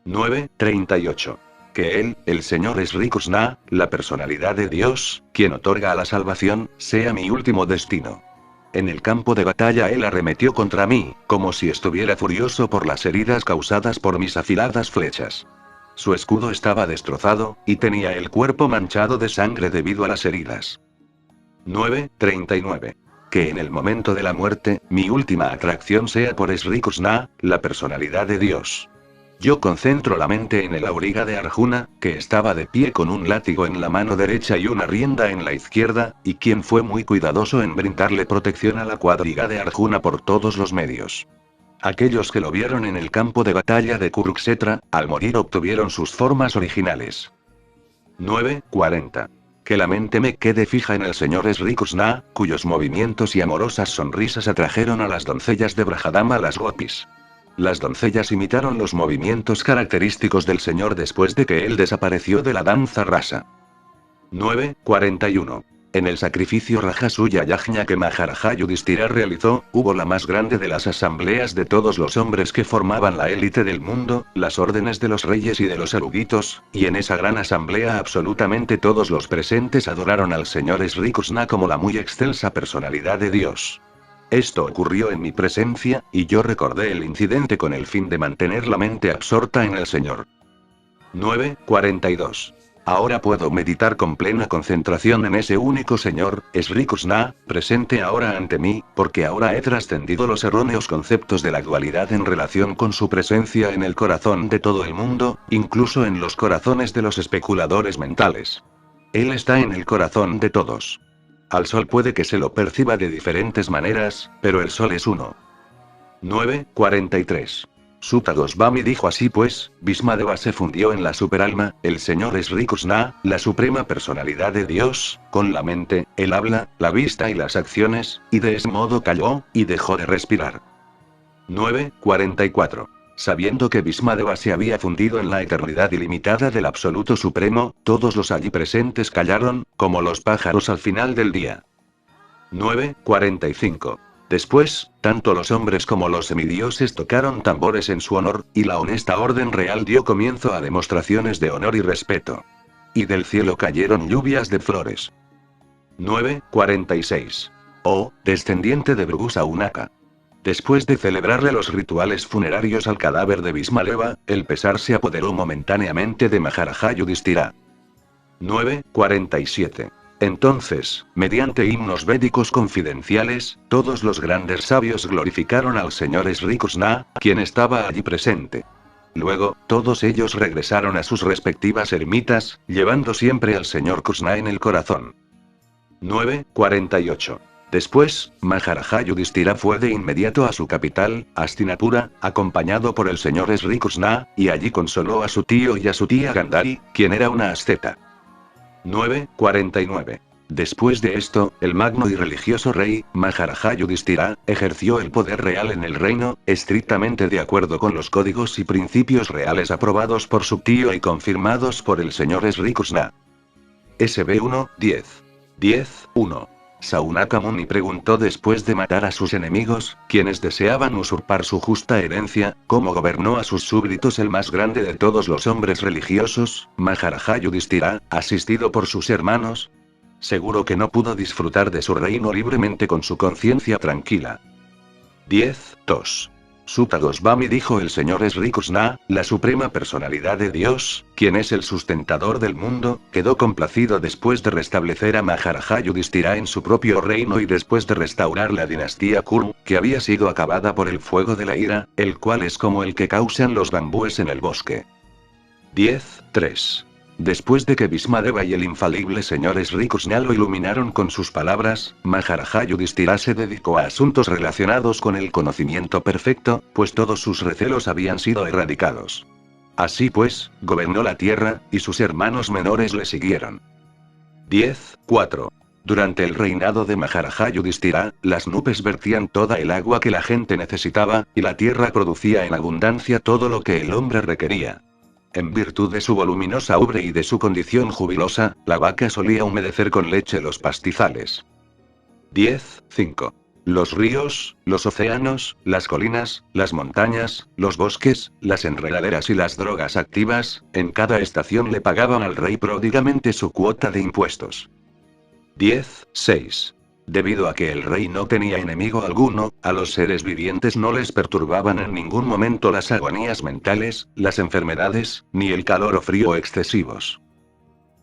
9:38. Que él, el Señor Sri Krishna, la personalidad de Dios, quien otorga a la salvación, sea mi último destino. En el campo de batalla él arremetió contra mí, como si estuviera furioso por las heridas causadas por mis afiladas flechas. Su escudo estaba destrozado, y tenía el cuerpo manchado de sangre debido a las heridas. 9:39. Que en el momento de la muerte, mi última atracción sea por Sri Krishna, la personalidad de Dios. Yo concentro la mente en el auriga de Arjuna, que estaba de pie con un látigo en la mano derecha y una rienda en la izquierda, y quien fue muy cuidadoso en brindarle protección a la cuadriga de Arjuna por todos los medios. Aquellos que lo vieron en el campo de batalla de Kurukshetra, al morir obtuvieron sus formas originales. 9:40. Que la mente me quede fija en el señor Sri Krishna, cuyos movimientos y amorosas sonrisas atrajeron a las doncellas de Brajadama, las gopis. Las doncellas imitaron los movimientos característicos del señor después de que él desapareció de la danza rasa. 9:41. En el sacrificio Rajasuya Yajna que Maharaja Yudhishthira realizó, hubo la más grande de las asambleas de todos los hombres que formaban la élite del mundo, las órdenes de los reyes y de los eruditos, y en esa gran asamblea absolutamente todos los presentes adoraron al señor Sri Krishna como la muy excelsa personalidad de Dios. Esto ocurrió en mi presencia, y yo recordé el incidente con el fin de mantener la mente absorta en el Señor. 9:42. Ahora puedo meditar con plena concentración en ese único Señor, Sri Krishna, presente ahora ante mí, porque ahora he trascendido los erróneos conceptos de la dualidad en relación con su presencia en el corazón de todo el mundo, incluso en los corazones de los especuladores mentales. Él está en el corazón de todos. Al sol puede que se lo perciba de diferentes maneras, pero el sol es uno. 9:43. Sutta Goswami dijo así pues, Bhismadeva se fundió en la superalma, el Señor Sri Krishna, la suprema personalidad de Dios, con la mente, el habla, la vista y las acciones, y de ese modo calló, y dejó de respirar. 9:44. Sabiendo que Bhismadeva se había fundido en la eternidad ilimitada del Absoluto Supremo, todos los allí presentes callaron, como los pájaros al final del día. 9:45. Después, tanto los hombres como los semidioses tocaron tambores en su honor, y la honesta orden real dio comienzo a demostraciones de honor y respeto. Y del cielo cayeron lluvias de flores. 9:46. Oh, descendiente de Bhrigu Saunaka. Después de celebrarle los rituales funerarios al cadáver de Bhismadeva, el pesar se apoderó momentáneamente de Maharaja Yudhishthira. 9:47. Entonces, mediante himnos védicos confidenciales, todos los grandes sabios glorificaron al Señor Sri Krishna, quien estaba allí presente. Luego, todos ellos regresaron a sus respectivas ermitas, llevando siempre al Señor Krishna en el corazón. 9:48. Después, Maharaja Yudhishthira fue de inmediato a su capital, Hastinapura, acompañado por el Señor Sri Krishna, y allí consoló a su tío y a su tía Gandhari, quien era una asceta. 9:49. Después de esto, el magno y religioso rey, Maharaja Yudhishthira, ejerció el poder real en el reino, estrictamente de acuerdo con los códigos y principios reales aprobados por su tío y confirmados por el Señor Sri Krishna. SB 1:10. 10:1. Saunaka Muni preguntó después de matar a sus enemigos, quienes deseaban usurpar su justa herencia, cómo gobernó a sus súbditos el más grande de todos los hombres religiosos, Maharaja Yudhishthira, asistido por sus hermanos. Seguro que no pudo disfrutar de su reino libremente con su conciencia tranquila. 10:2. Sutta Goswami dijo el Señor Sri Krishna, la suprema personalidad de Dios, quien es el sustentador del mundo, quedó complacido después de restablecer a Maharaja Yudhishthira en su propio reino y después de restaurar la dinastía Kuru, que había sido acabada por el fuego de la ira, el cual es como el que causan los bambúes en el bosque. 10:3. Después de que Bhismadeva y el infalible Señor Sri Krishna lo iluminaron con sus palabras, Maharaja Yudhishthira se dedicó a asuntos relacionados con el conocimiento perfecto, pues todos sus recelos habían sido erradicados. Así pues, gobernó la tierra, y sus hermanos menores le siguieron. 10:4. Durante el reinado de Maharaja Yudhishthira, las nubes vertían toda el agua que la gente necesitaba, y la tierra producía en abundancia todo lo que el hombre requería. En virtud de su voluminosa ubre y de su condición jubilosa, la vaca solía humedecer con leche los pastizales. 10:5. Los ríos, los océanos, las colinas, las montañas, los bosques, las enredaderas y las drogas activas, en cada estación le pagaban al rey pródigamente su cuota de impuestos. 10:6. Debido a que el rey no tenía enemigo alguno, a los seres vivientes no les perturbaban en ningún momento las agonías mentales, las enfermedades, ni el calor o frío excesivos.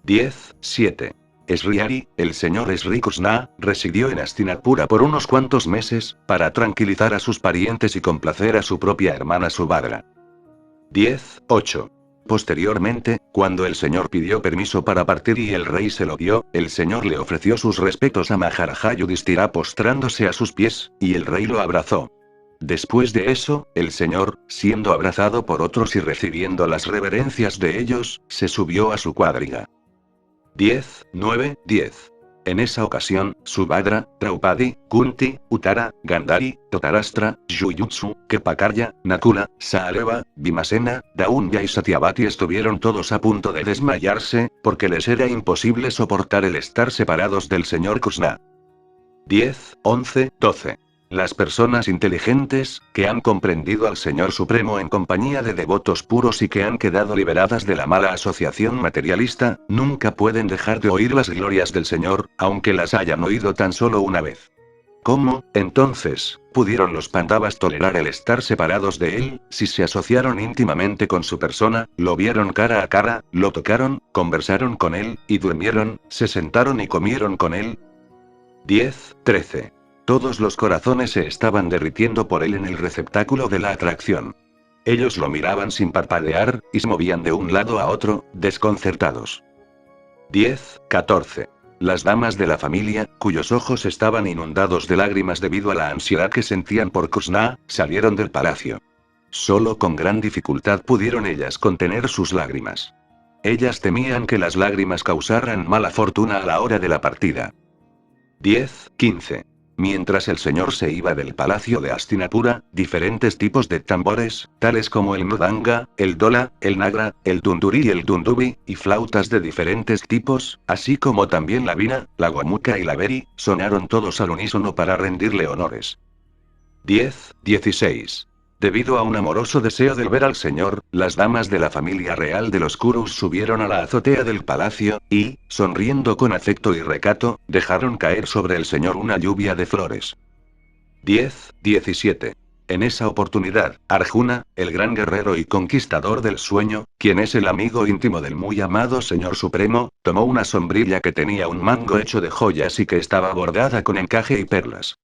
10:7. Sri Hari, el señor Sri Krishna, residió en Hastinapura por unos cuantos meses, para tranquilizar a sus parientes y complacer a su propia hermana Subhadra. 10:8. Posteriormente, cuando el señor pidió permiso para partir y el rey se lo dio, el señor le ofreció sus respetos a Maharaja Yudhishthira postrándose a sus pies, y el rey lo abrazó. Después de eso, el señor, siendo abrazado por otros y recibiendo las reverencias de ellos, se subió a su cuadriga. 10:9-10. En esa ocasión, Subhadra, Draupadi, Kunti, Uttara, Gandhari, Dhritarashtra, Yuyutsu, Kepakarya, Nakula, Sahadeva, Bhimasena, Daunya y Satyavati estuvieron todos a punto de desmayarse, porque les era imposible soportar el estar separados del señor Krishna. 10:11-12. Las personas inteligentes, que han comprendido al Señor Supremo en compañía de devotos puros y que han quedado liberadas de la mala asociación materialista, nunca pueden dejar de oír las glorias del Señor, aunque las hayan oído tan solo una vez. ¿Cómo, entonces, pudieron los Pandavas tolerar el estar separados de él, si se asociaron íntimamente con su persona, lo vieron cara a cara, lo tocaron, conversaron con él, y durmieron, se sentaron y comieron con él? 10:13. Todos los corazones se estaban derritiendo por él en el receptáculo de la atracción. Ellos lo miraban sin parpadear, y se movían de un lado a otro, desconcertados. 10:14. Las damas de la familia, cuyos ojos estaban inundados de lágrimas debido a la ansiedad que sentían por Krishna, salieron del palacio. Solo con gran dificultad pudieron ellas contener sus lágrimas. Ellas temían que las lágrimas causaran mala fortuna a la hora de la partida. 10:15. Mientras el señor se iba del palacio de Hastinapura, diferentes tipos de tambores, tales como el mridanga, el dola, el nagra, el tunduri y el dundubi, y flautas de diferentes tipos, así como también la vina, la gomuca y la beri, sonaron todos al unísono para rendirle honores. 10:16. Debido a un amoroso deseo de ver al señor, las damas de la familia real de los Kurus subieron a la azotea del palacio, y, sonriendo con afecto y recato, dejaron caer sobre el señor una lluvia de flores. 10:17. En esa oportunidad, Arjuna, el gran guerrero y conquistador del sueño, quien es el amigo íntimo del muy amado Señor Supremo, tomó una sombrilla que tenía un mango hecho de joyas y que estaba bordada con encaje y perlas.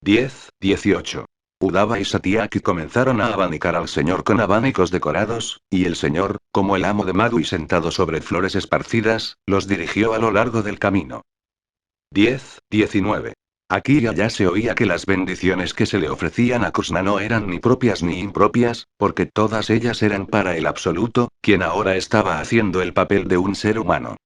10:18. Uddhava y Satyaki comenzaron a abanicar al señor con abanicos decorados, y el señor, como el amo de Madhu y sentado sobre flores esparcidas, los dirigió a lo largo del camino. 10:19. Aquí y allá se oía que las bendiciones que se le ofrecían a Krishna no eran ni propias ni impropias, porque todas ellas eran para el Absoluto, quien ahora estaba haciendo el papel de un ser humano.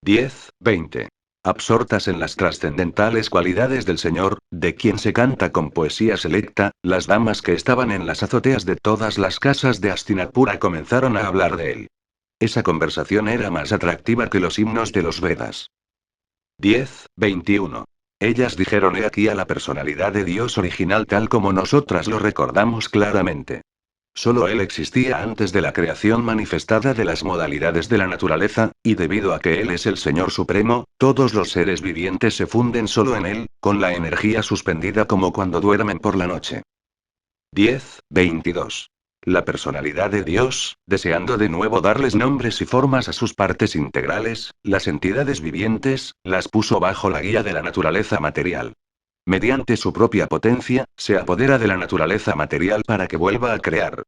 10:20. Absortas en las trascendentales cualidades del Señor, de quien se canta con poesía selecta, las damas que estaban en las azoteas de todas las casas de Hastinapura comenzaron a hablar de él. Esa conversación era más atractiva que los himnos de los Vedas. 10:21. Ellas dijeron: he aquí a la personalidad de Dios original tal como nosotras lo recordamos claramente. Solo Él existía antes de la creación manifestada de las modalidades de la naturaleza, y debido a que Él es el Señor Supremo, todos los seres vivientes se funden solo en Él, con la energía suspendida como cuando duermen por la noche. 10:22. La personalidad de Dios, deseando de nuevo darles nombres y formas a sus partes integrales, las entidades vivientes, las puso bajo la guía de la naturaleza material. Mediante su propia potencia, se apodera de la naturaleza material para que vuelva a crear.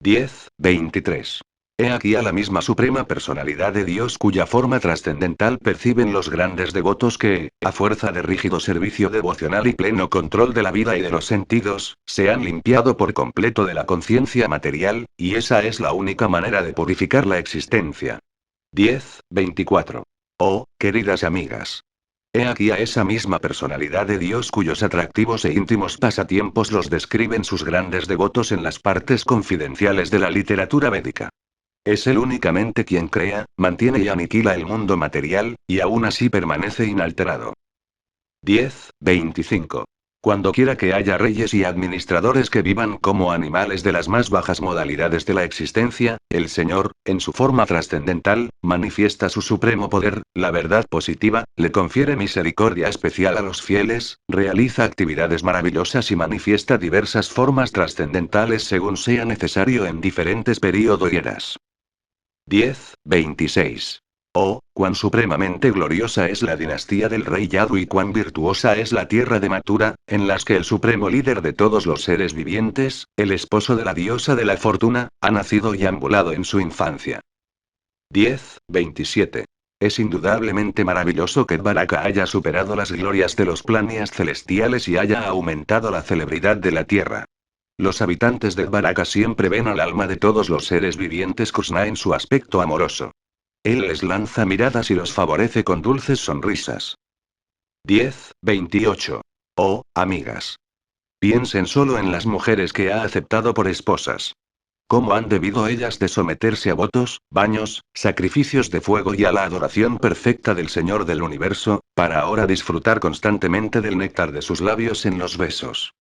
10:23. He aquí a la misma suprema personalidad de Dios cuya forma trascendental perciben los grandes devotos que, a fuerza de rígido servicio devocional y pleno control de la vida y de los sentidos, se han limpiado por completo de la conciencia material, y esa es la única manera de purificar la existencia. 10:24. Oh, queridas amigas. He aquí a esa misma personalidad de Dios cuyos atractivos e íntimos pasatiempos los describen sus grandes devotos en las partes confidenciales de la literatura védica. Es Él únicamente quien crea, mantiene y aniquila el mundo material, y aún así permanece inalterado. 10:25. Cuando quiera que haya reyes y administradores que vivan como animales de las más bajas modalidades de la existencia, el Señor, en su forma trascendental, manifiesta su supremo poder, la verdad positiva, le confiere misericordia especial a los fieles, realiza actividades maravillosas y manifiesta diversas formas trascendentales según sea necesario en diferentes períodos y eras. 10:26. Oh, cuán supremamente gloriosa es la dinastía del rey Yadu y cuán virtuosa es la tierra de Mathura, en las que el supremo líder de todos los seres vivientes, el esposo de la diosa de la fortuna, ha nacido y ambulado en su infancia. 10:27. Es indudablemente maravilloso que Dvaraka haya superado las glorias de los planetas celestiales y haya aumentado la celebridad de la tierra. Los habitantes de Dvaraka siempre ven al alma de todos los seres vivientes Krishna en su aspecto amoroso. Él les lanza miradas y los favorece con dulces sonrisas. 10:28. Oh, amigas. Piensen solo en las mujeres que ha aceptado por esposas. ¿Cómo han debido ellas de someterse a votos, baños, sacrificios de fuego y a la adoración perfecta del Señor del Universo, para ahora disfrutar constantemente del néctar de sus labios en los besos?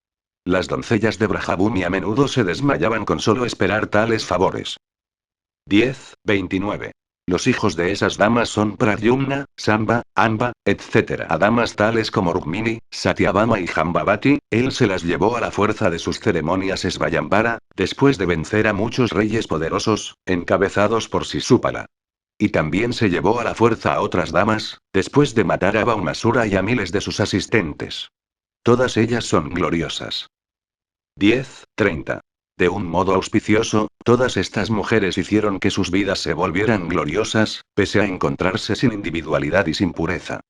Las doncellas de Brajabhumi a menudo se desmayaban con solo esperar tales favores. 10:29. Los hijos de esas damas son Pradyumna, Samba, Amba, etc. A damas tales como Rukmini, Satyabhama y Jambavati, él se las llevó a la fuerza de sus ceremonias Svayambara, después de vencer a muchos reyes poderosos, encabezados por Sisupala. Y también se llevó a la fuerza a otras damas, después de matar a Baumasura y a miles de sus asistentes. Todas ellas son gloriosas. 10:30. De un modo auspicioso, todas estas mujeres hicieron que sus vidas se volvieran gloriosas, pese a encontrarse sin individualidad y sin pureza.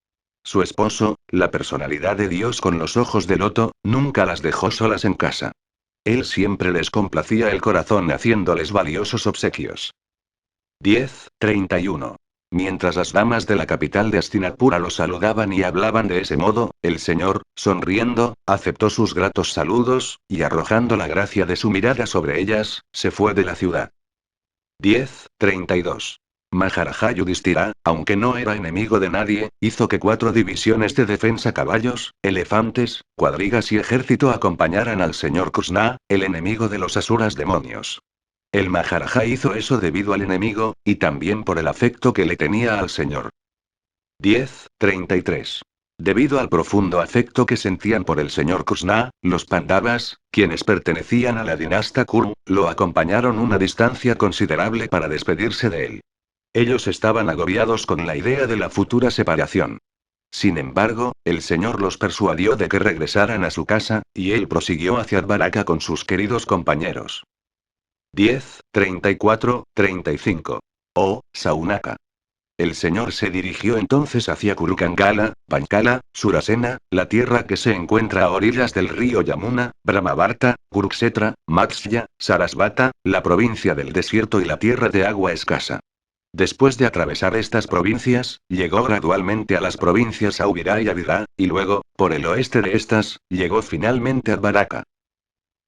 Su esposo, la personalidad de Dios con los ojos de loto, nunca las dejó solas en casa. Él siempre les complacía el corazón haciéndoles valiosos obsequios. 10:31. Mientras las damas de la capital de Hastinapura lo saludaban y hablaban de ese modo, el señor, sonriendo, aceptó sus gratos saludos, y arrojando la gracia de su mirada sobre ellas, se fue de la ciudad. 10:32. Maharaja Yudhishthira, aunque no era enemigo de nadie, hizo que 4 divisiones de defensa caballos, elefantes, cuadrigas y ejército acompañaran al señor Krishna, el enemigo de los asuras demonios. El Maharaja hizo eso debido al enemigo, y también por el afecto que le tenía al señor. 10:33. Debido al profundo afecto que sentían por el señor Krishna, los Pandavas, quienes pertenecían a la dinastía Kuru, lo acompañaron una distancia considerable para despedirse de él. Ellos estaban agobiados con la idea de la futura separación. Sin embargo, el señor los persuadió de que regresaran a su casa, y él prosiguió hacia Dvaraka con sus queridos compañeros. 10:34-35. Oh, Saunaka. El señor se dirigió entonces hacia Kurukangala, Panchala, Surasena, la tierra que se encuentra a orillas del río Yamuna, Brahmavarta, Kuruksetra, Matsya, Sarasvata, la provincia del desierto y la tierra de agua escasa. Después de atravesar estas provincias, llegó gradualmente a las provincias Auvira y Avidá, y luego, por el oeste de estas, llegó finalmente a Dvaraka.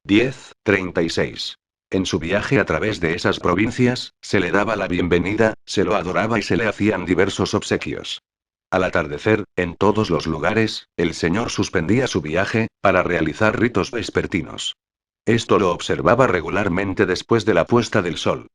10:36. En su viaje a través de esas provincias, se le daba la bienvenida, se lo adoraba y se le hacían diversos obsequios. Al atardecer, en todos los lugares, el señor suspendía su viaje, para realizar ritos vespertinos. Esto lo observaba regularmente después de la puesta del sol.